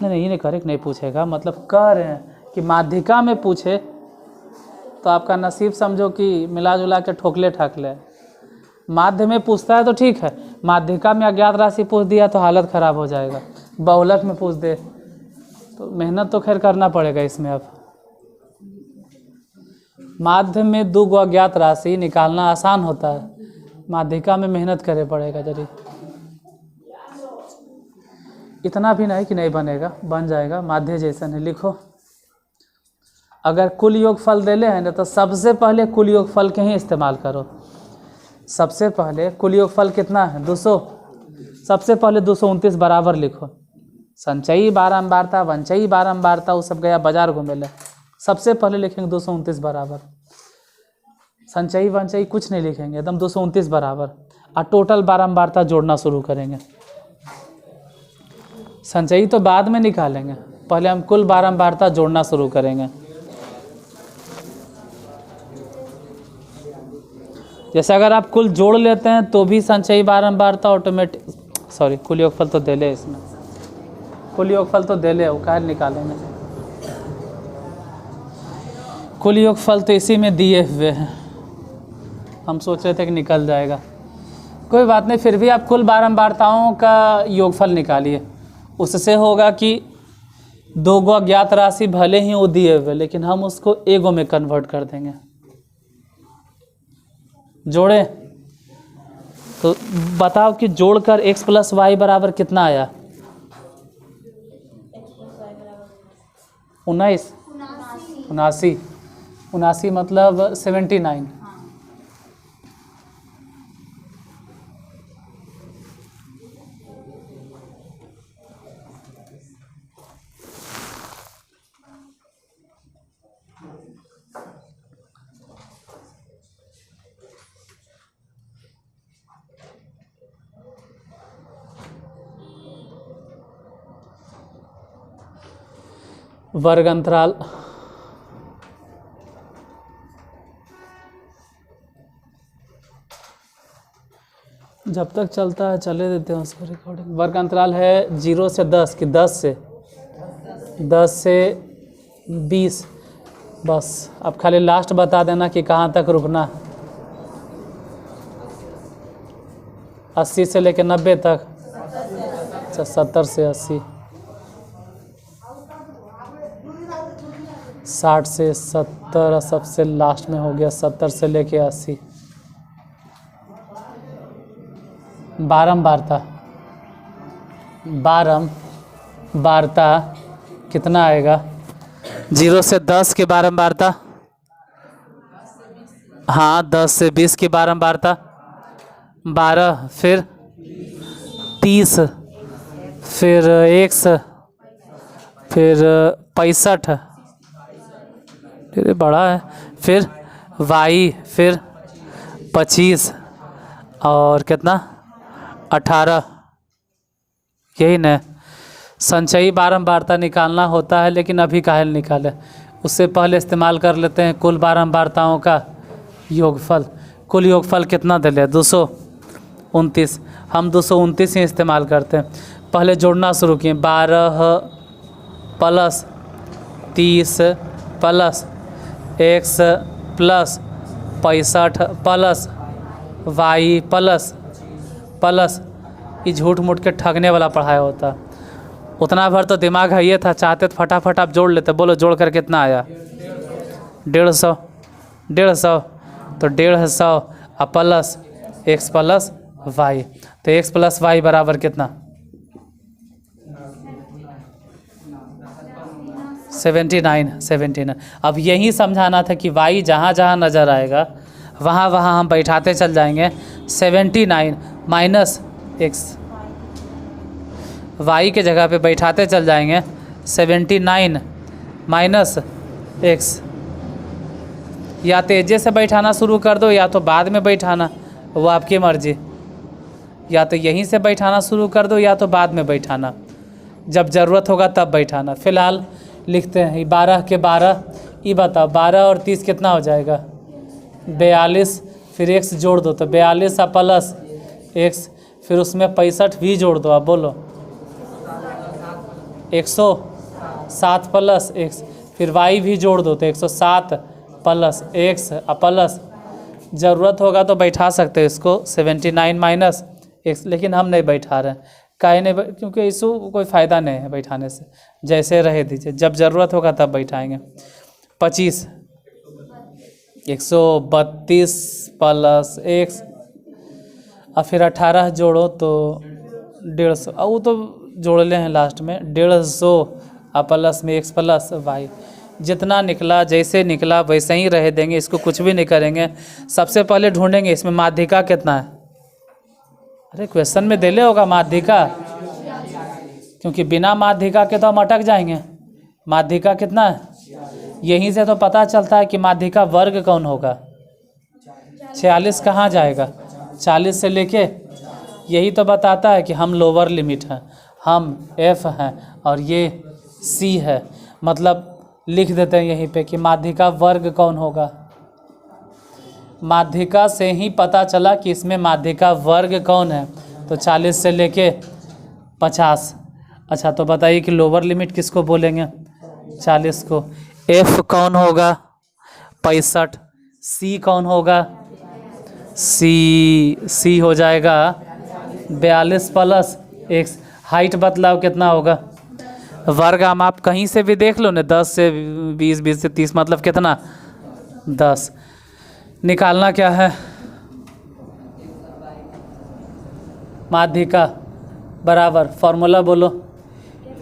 नहीं ये नहीं करेक्ट नहीं पूछेगा, मतलब कह रहे हैं कि माध्यिका में पूछे तो आपका नसीब समझो कि मिला जुला के ठोकले ठाकले। माध्य में पूछता है तो ठीक है, माध्यिका में अज्ञात राशि पूछ दिया तो हालत ख़राब हो जाएगा। बहुलक में पूछ दे तो मेहनत तो खैर करना पड़ेगा इसमें। अब माध्य में 2 गो अज्ञात राशि निकालना आसान होता है, माध्यिका में मेहनत करे पड़ेगा जरी। इतना भी नहीं कि नहीं बनेगा, बन जाएगा, माध्य जैसा है। लिखो, अगर कुल योगफल देले हैं ना तो सबसे पहले कुल योगफल के ही इस्तेमाल करो। सबसे पहले कुल योगफल कितना है 200, सबसे पहले 229 बराबर लिखो। संचयी बारंबारता, वंचयी बारंबारता, वो सब गया बाजार घूमे ले, सबसे पहले लिखेंगे 229 बराबर। संचयी वंचयी कुछ नहीं लिखेंगे, एकदम 229 बराबर। और टोटल बारंबारता जोड़ना शुरू करेंगे। संचयी तो बाद में निकालेंगे, पहले हम कुल बारंबारता जोड़ना शुरू करेंगे। जैसे अगर आप कुल जोड़ लेते हैं तो भी संचयी बारंबारता ऑटोमेटिक, सॉरी कुल योगफल तो दे ले, इसमें कुल योगफल तो दे ले, वो काहे निकालेंगे, कुल योगफल तो इसी में दिए हुए हैं, हम सोच रहे थे कि निकल जाएगा, कोई बात नहीं। फिर भी आप कुल बारंबारताओं का योगफल निकालिए, उससे होगा कि दो गो अज्ञात राशि भले ही वो दिए हुए, लेकिन हम उसको एगो में कन्वर्ट कर देंगे। जोड़े तो बताओ कि जोड़कर x प्लस वाई बराबर कितना आया? 79 मतलब 79। वर्ग अंतराल जब तक चलता है चले देते हैं उसको रिकॉर्डिंग। वर्ग अंतराल है 0 से 10 कि 10 से 20। बस अब खाली लास्ट बता देना कि कहाँ तक रुकना। 80 से लेकर 90 तक, अच्छा 70 से 80, 60 से 70, सबसे लास्ट में हो गया 70 से लेके 80। बारंबारता कितना आएगा? 0 से 10 की बारंबारता, हाँ 10 से 20 की बारंबारता, 12, फिर 30, फिर 100, फिर 65, बड़ा है, फिर वाई, फिर 25 और कितना 18। यही न संचयी बारंबारता निकालना होता है, लेकिन अभी काहे निकाले, उससे पहले इस्तेमाल कर लेते हैं कुल बारंबारताओं का योगफल। कुल योगफल कितना दे ले? 229। हम 229 ही इस्तेमाल करते हैं। पहले जोड़ना शुरू किए, 12 plus 30 plus x plus 65 plus y plus ये झूठ मूठ के ठगने वाला पढ़ाया होता। उतना भर तो दिमाग है, ये था, चाहते तो फटाफट आप जोड़ लेते। बोलो जोड़ कर कितना आया? 150 तो 150 प्लस x प्लस y, तो x प्लस y बराबर कितना? 79। अब यही समझाना था कि y जहाँ जहाँ नज़र आएगा वहाँ वहाँ हम बैठाते चल जाएंगे। 79 माइनस x, y के जगह पे बैठाते चल जाएंगे। 79 माइनस x, या तेज़ी से बैठाना शुरू कर दो या तो बाद में बैठाना, वो आपकी मर्जी। या तो यहीं से बैठाना शुरू कर दो या तो बाद में बैठाना, जब ज़रूरत होगा तब बैठाना। फ़िलहाल लिखते हैं 12 के 12, ये बताओ 12 और 30 कितना हो जाएगा? 42, फिर x जोड़ दो तो 42 प्लस x, फिर उसमें 65 भी जोड़ दो। आप बोलो 107 प्लस x, फिर y भी जोड़ दो तो 107 प्लस x प्लस, ज़रूरत होगा तो बैठा सकते हैं इसको 79 माइनस x, लेकिन हम नहीं बैठा रहे हैं। काहे नहीं? क्योंकि इसको कोई फ़ायदा नहीं है बैठाने से, जैसे रहे दीजिए, जब ज़रूरत होगा तब बैठाएंगे। 25 132 प्लस x, और फिर 18 जोड़ो तो 150, और वो तो जोड़ ले हैं लास्ट में 150 प्लस में x प्लस y। जितना निकला, जैसे निकला वैसे ही रह देंगे, इसको कुछ भी नहीं करेंगे। सबसे पहले ढूंढेंगे इसमें माध्यिका कितना है। अरे क्वेश्चन में देले होगा माध्यिका, क्योंकि बिना माध्यिका के तो हम अटक जाएंगे। माध्यिका कितना है, यहीं से तो पता चलता है कि माध्यिका वर्ग कौन होगा। 46 कहाँ जाएगा? 40 से लेके, यही तो बताता है कि हम लोअर लिमिट हैं, हम f हैं और ये c है। मतलब लिख देते हैं यहीं पे कि माध्यिका वर्ग कौन होगा। माध्यिका से ही पता चला कि इसमें माध्यिका वर्ग कौन है, तो 40 से लेके 50। अच्छा तो बताइए कि लोअर लिमिट किसको बोलेंगे, 40 को। f कौन होगा, 65। c कौन होगा, c हो जाएगा 42 प्लस x। हाइट बतलाओ कितना होगा, वर्ग हम आप कहीं से भी देख लो ना, 10 से 20, 20 से 30, मतलब कितना, 10। निकालना क्या है, माध्यिका बराबर, फॉर्मूला बोलो,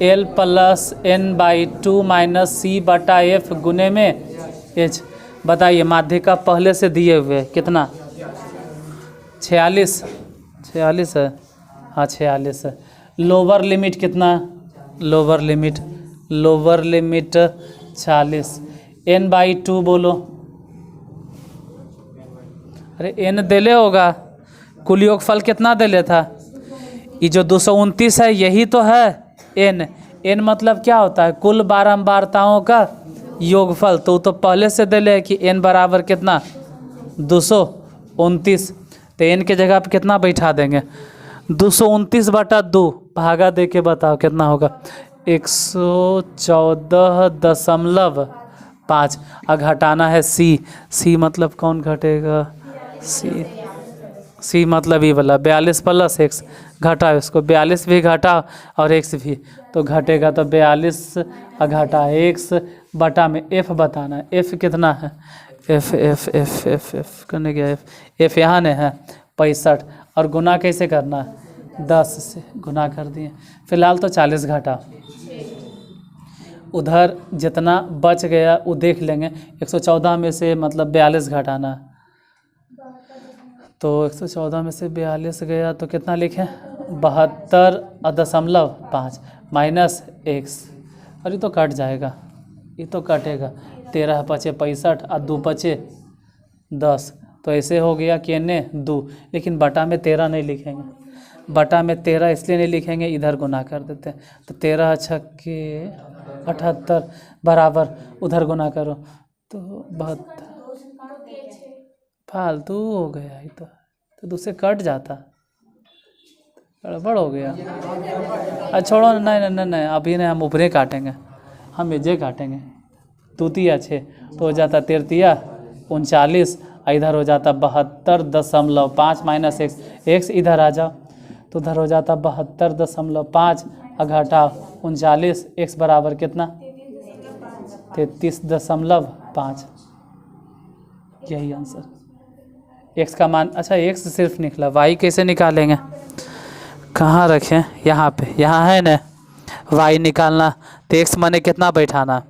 L प्लस n/2 माइनस सी बटा एफ गुने में h। बताइए माध्यिका पहले से दिए हुए कितना, 46 है, हाँ 46 है। लोअर लिमिट कितना, लोअर लिमिट 40। n/2 बोलो, अरे n देले होगा, कुल योगफल कितना देले था, ये जो 229 है यही तो है n मतलब क्या होता है, कुल बारंबारताओं का योगफल। तो पहले से देले है कि n बराबर कितना, 229। तो n के जगह पे कितना बैठा देंगे, 229/2 भागा दे के बताओ कितना होगा, 114.5। और घटाना है c मतलब कौन घटेगा, c मतलब ये वाला 42 प्लस x। घटाओ इसको, 42 भी घटाओ और x भी, तो घटेगा तो 42 घटा x बटा में f बताना है, f कितना है, f करने गया, f यहाँ ने है 65। और गुना कैसे करना है, 10 से गुना कर दिए। फिलहाल तो 40 घटा, उधर जितना बच गया वो देख लेंगे। 114 में से मतलब 42 घटाना, तो 114 में से 42 गया तो कितना लिखें, 72.5 माइनस x। अरे तो कट जाएगा, ये तो कटेगा, 13 पचे 65 और 2 पचे 10। तो ऐसे हो गया कि n 2, लेकिन बटा में 13 नहीं लिखेंगे, बटा में 13 इसलिए नहीं लिखेंगे, इधर गुना कर देते हैं। तो 13 छक्के 78 बराबर, उधर गुना करो तो 72। फालतू हो गया, ये तो दूसरे कट जाता, गड़बड़ हो गया। अच्छा छोड़ो, नहीं अभी नहीं, हम ऊपरे काटेंगे, हम एजे काटेंगे। 2 तिया 6 तो हो जाता 13 तिया 39, इधर हो जाता 72.5 माइनस x इधर आ जाओ, तो उधर हो जाता 72.5 घटा 39, x बराबर कितना, 33.5। यही आंसर, x का मान। अच्छा x सिर्फ निकला, y कैसे निकालेंगे, कहाँ रखें, यहाँ पे, यहाँ है ना y निकालना। तो x माने कितना बैठाना,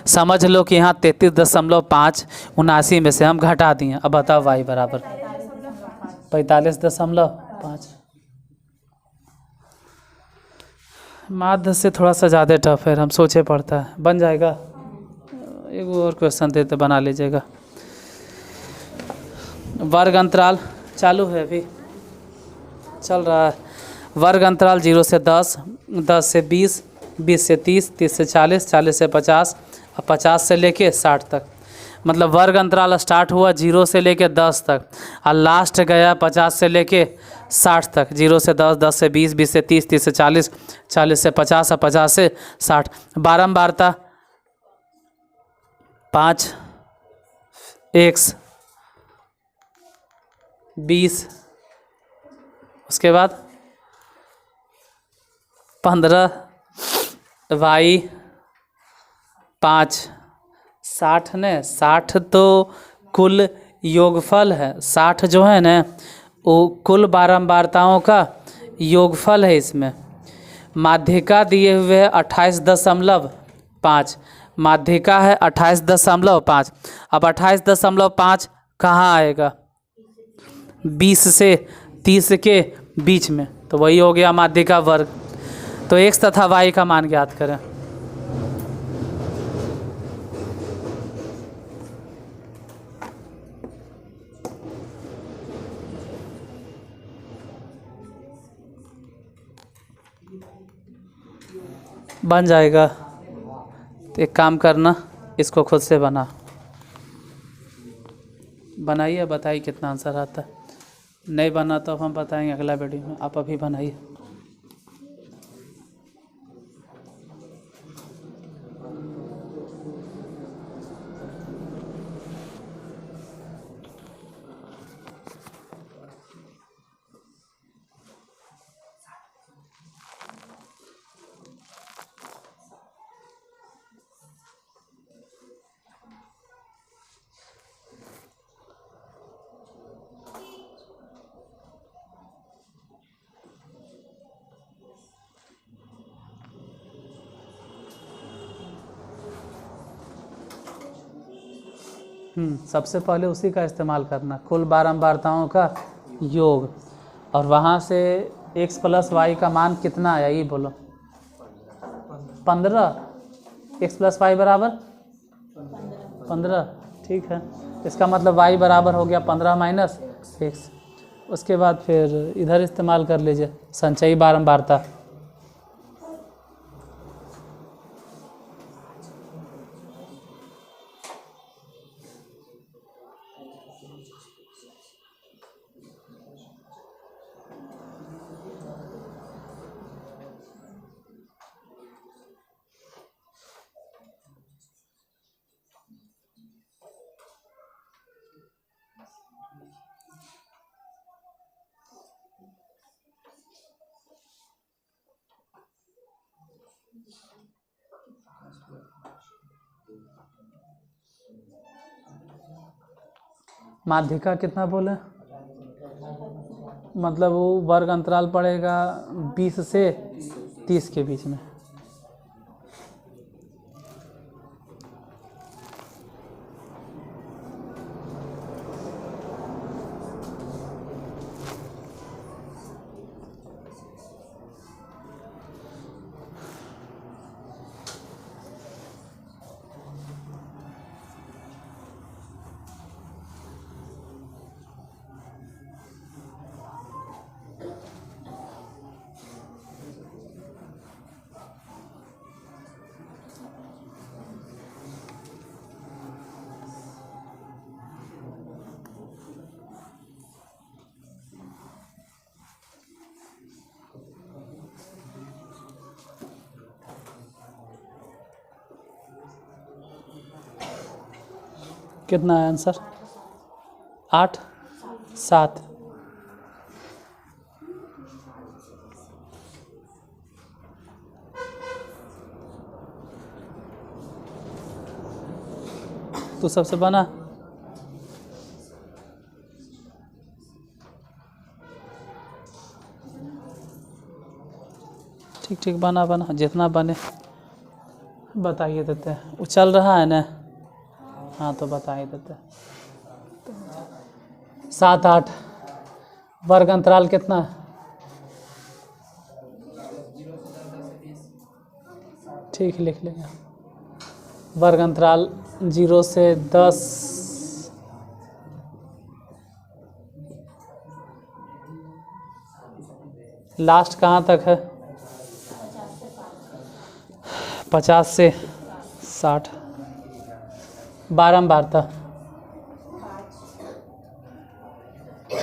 समझ लो कि यहाँ 33.5 79 में से हम घटा दिए। अब बताओ y बराबर 45.5। माध्य से थोड़ा सा ज़्यादा टफ है, हम सोचे पड़ता है, बन जाएगा। एक और क्वेश्चन देते, बना लीजिएगा। वर्ग अंतराल चालू है, अभी चल रहा है। वर्ग अंतराल 0 से 10, 10 से 20, 20 से 30, 30 से 40, 40 से 50 और 50 से लेके 60 तक। मतलब वर्ग अंतराल स्टार्ट हुआ 0 से लेके 10 तक और लास्ट गया 50 से लेके 60 तक। 0 से 10, 10 से 20, 20 से 30, 30 से 40, 40 से 50 और 50 से 60। बारंबारता 5 x 20, उसके बाद 15 y 5, 60 ने 60 तो कुल योगफल है, 60 जो है ना वो कुल बारंबारताओं का योगफल है। इसमें माध्यिका दिए हुए है 28.5, माध्यिका है 28.5। अब 28.5 कहाँ आएगा, 20 से 30 के बीच में, तो वही हो गया माध्यिका वर्ग। तो x तथा y का मान ज्ञात करें। बन जाएगा। तो एक काम करना, इसको खुद से बनाइए, बताइए कितना आंसर आता है। नहीं बना तो हम बताएंगे अगला वीडियो में, आप अभी बनाइए। सबसे पहले उसी का इस्तेमाल करना, कुल बारंबारताओं का योग। और वहाँ से x + y का मान कितना आया ये बोलो। 15। x + y बराबर 15। ठीक है, इसका मतलब y बराबर हो गया 15 - x। उसके बाद फिर इधर इस्तेमाल कर लीजिए संचयी बारंबारता। माध्यिका कितना बोले, मतलब वो वर्ग अंतराल पड़ेगा 20 से 30 के बीच में। कितना है आंसर? 8 7। तो सबसे बना ठीक ठीक, बना जितना बने बताइए देते हैं। वो चल रहा है ना? हाँ तो बता ही देते। 7 8 वर्ग अंतराल कितना है? ठीक लिख लेंगे। वर्ग अंतराल 0 से 10 लास्ट कहाँ तक है? 50 से 60। बारंबारता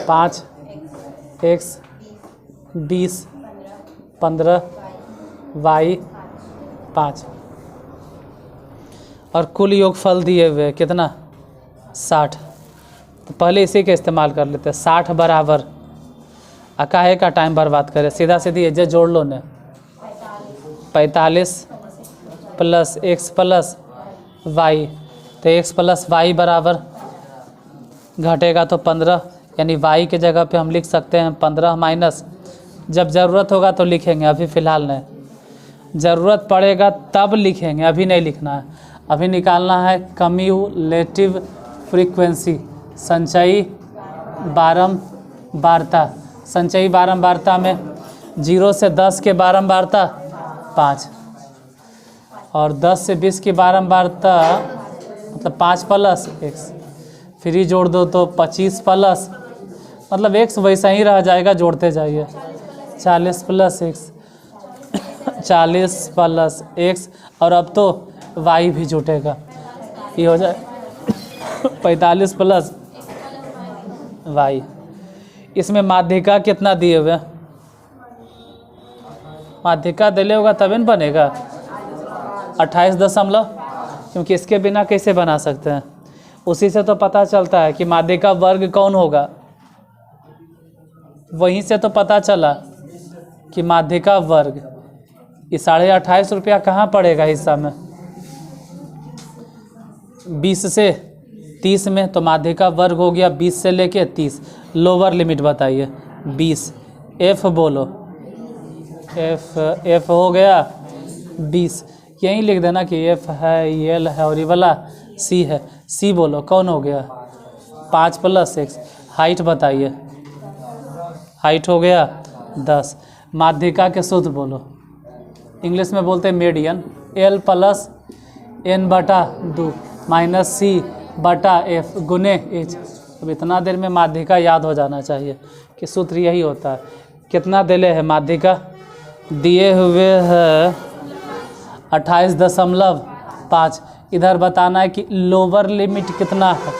5 x 20 15 y 5। और कुल योगफल दिए हुए कितना? 60। तो पहले इसी का इस्तेमाल कर लेते हैं। 60 बराबर काहे का टाइम बर्बाद करे, सीधा सीधी एजे जोड़ लो ने। 45 + x + y। तो x + y बराबर घटेगा तो 15, यानी y के जगह पे हम लिख सकते हैं 15 माइनस। जब ज़रूरत होगा तो लिखेंगे, अभी फ़िलहाल नहीं। ज़रूरत पड़ेगा तब लिखेंगे, अभी नहीं लिखना है। अभी निकालना है कम्यूलेटिव फ्रीक्वेंसी, संचयी बारंबारता। संचयी बारंबारता में 0 से 10 के बारंबारता 5, और 10 से 20 की बारंबारता मतलब 5 + x। फिर ही जोड़ दो तो 25 प्लस, मतलब x वैसा ही रह जाएगा, जोड़ते जाइए। 40 + x 40 प्लस x, और अब तो y भी जुटेगा, ये हो जाए 45 प्लस y। इसमें माध्यिका कितना दिए हुए हैं? माध्यिका दिले होगा तभी न बनेगा 28 दशमलव, क्योंकि इसके बिना कैसे बना सकते हैं? उसी से तो पता चलता है कि माध्यिका वर्ग कौन होगा, वहीं से तो पता चला कि माध्यिका वर्ग। ये 28.5 रुपया कहाँ पड़ेगा हिस्सा में? 20 से 30 में, तो माध्यिका वर्ग हो गया 20 से लेके 30। लोअर लिमिट बताइए 20। f बोलो, f हो गया 20। यहीं लिख देना कि f है, l है, और ये वाला c है। c बोलो कौन हो गया? 5 प्लस x। हाइट बताइए, हाइट हो गया 10। माध्यिका के सूत्र बोलो, इंग्लिश में बोलते हैं मीडियन। l प्लस n बटा 2 माइनस c बटा f गुने h। अब इतना देर में माध्यिका याद हो जाना चाहिए कि सूत्र यही होता है। कितना दिले है माध्यिका? दिए हुए है 28.5। इधर बताना है कि लोअर लिमिट कितना है,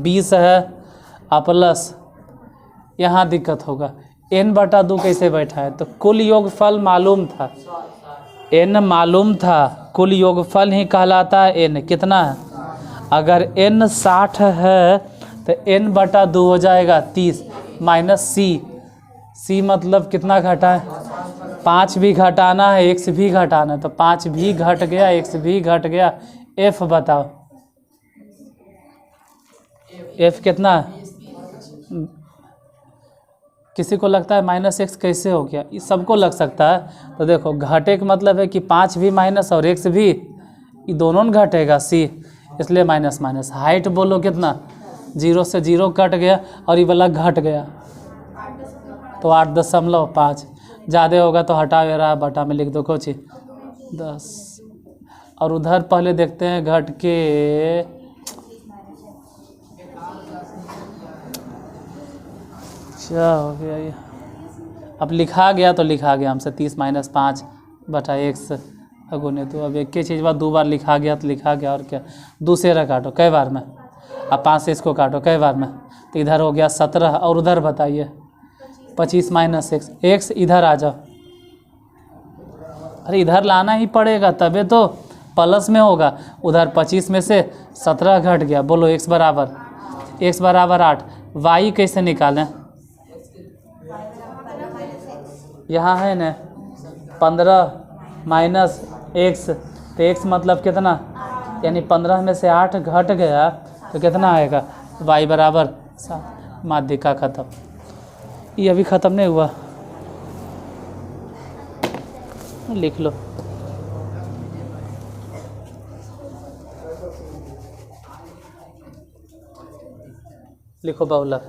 20 है प्लस, यहाँ दिक्कत होगा n बटा 2 कैसे बैठा है? तो कुल योगफल मालूम था, n मालूम था, कुल योगफल ही कहलाता है n। कितना है? अगर n 60 है तो n बटा 2 हो जाएगा 30 माइनस c मतलब कितना घटा है? 5 भी घटाना है, x भी घटाना है, तो 5 भी घट गया, x भी घट गया। f बताओ, f कितना है? किसी को लगता है माइनस x कैसे हो गया? ये सबको लग सकता है। तो देखो घटे का मतलब है कि 5 भी माइनस और x भी, ये दोनों न घटेगा c, इसलिए माइनस माइनस। हाइट बोलो कितना? 0 से 0 कट गया और ये वाला घट गया, तो 8.5। ज़्यादा होगा तो हटा रहा, बटा में लिख दो कुछ 10। और उधर पहले देखते हैं घट के, क्या हो गया ये? अब लिखा गया तो लिखा गया हमसे 30 माइनस 5 बटा x गुने 2। अब एक ही चीज़ बात 2 बार लिखा गया तो लिखा गया, और क्या? दूसरा काटो कई बार में, अब 5 से इसको काटो कई बार में, तो इधर हो गया 17। और उधर बताइए 25 माइनस x इधर आ जाओ। अरे इधर लाना ही पड़ेगा तबे तो प्लस में होगा। उधर 25 में से 17 घट गया, बोलो x बराबर 8। y कैसे निकालें? यहाँ है न 15 माइनस x, तो x मतलब कितना? यानी 15 में से 8 घट गया तो कितना आएगा? y बराबर 7। माध्यिका खत्म। ये अभी ख़त्म नहीं हुआ, लिख लो। लिखो बहुलक।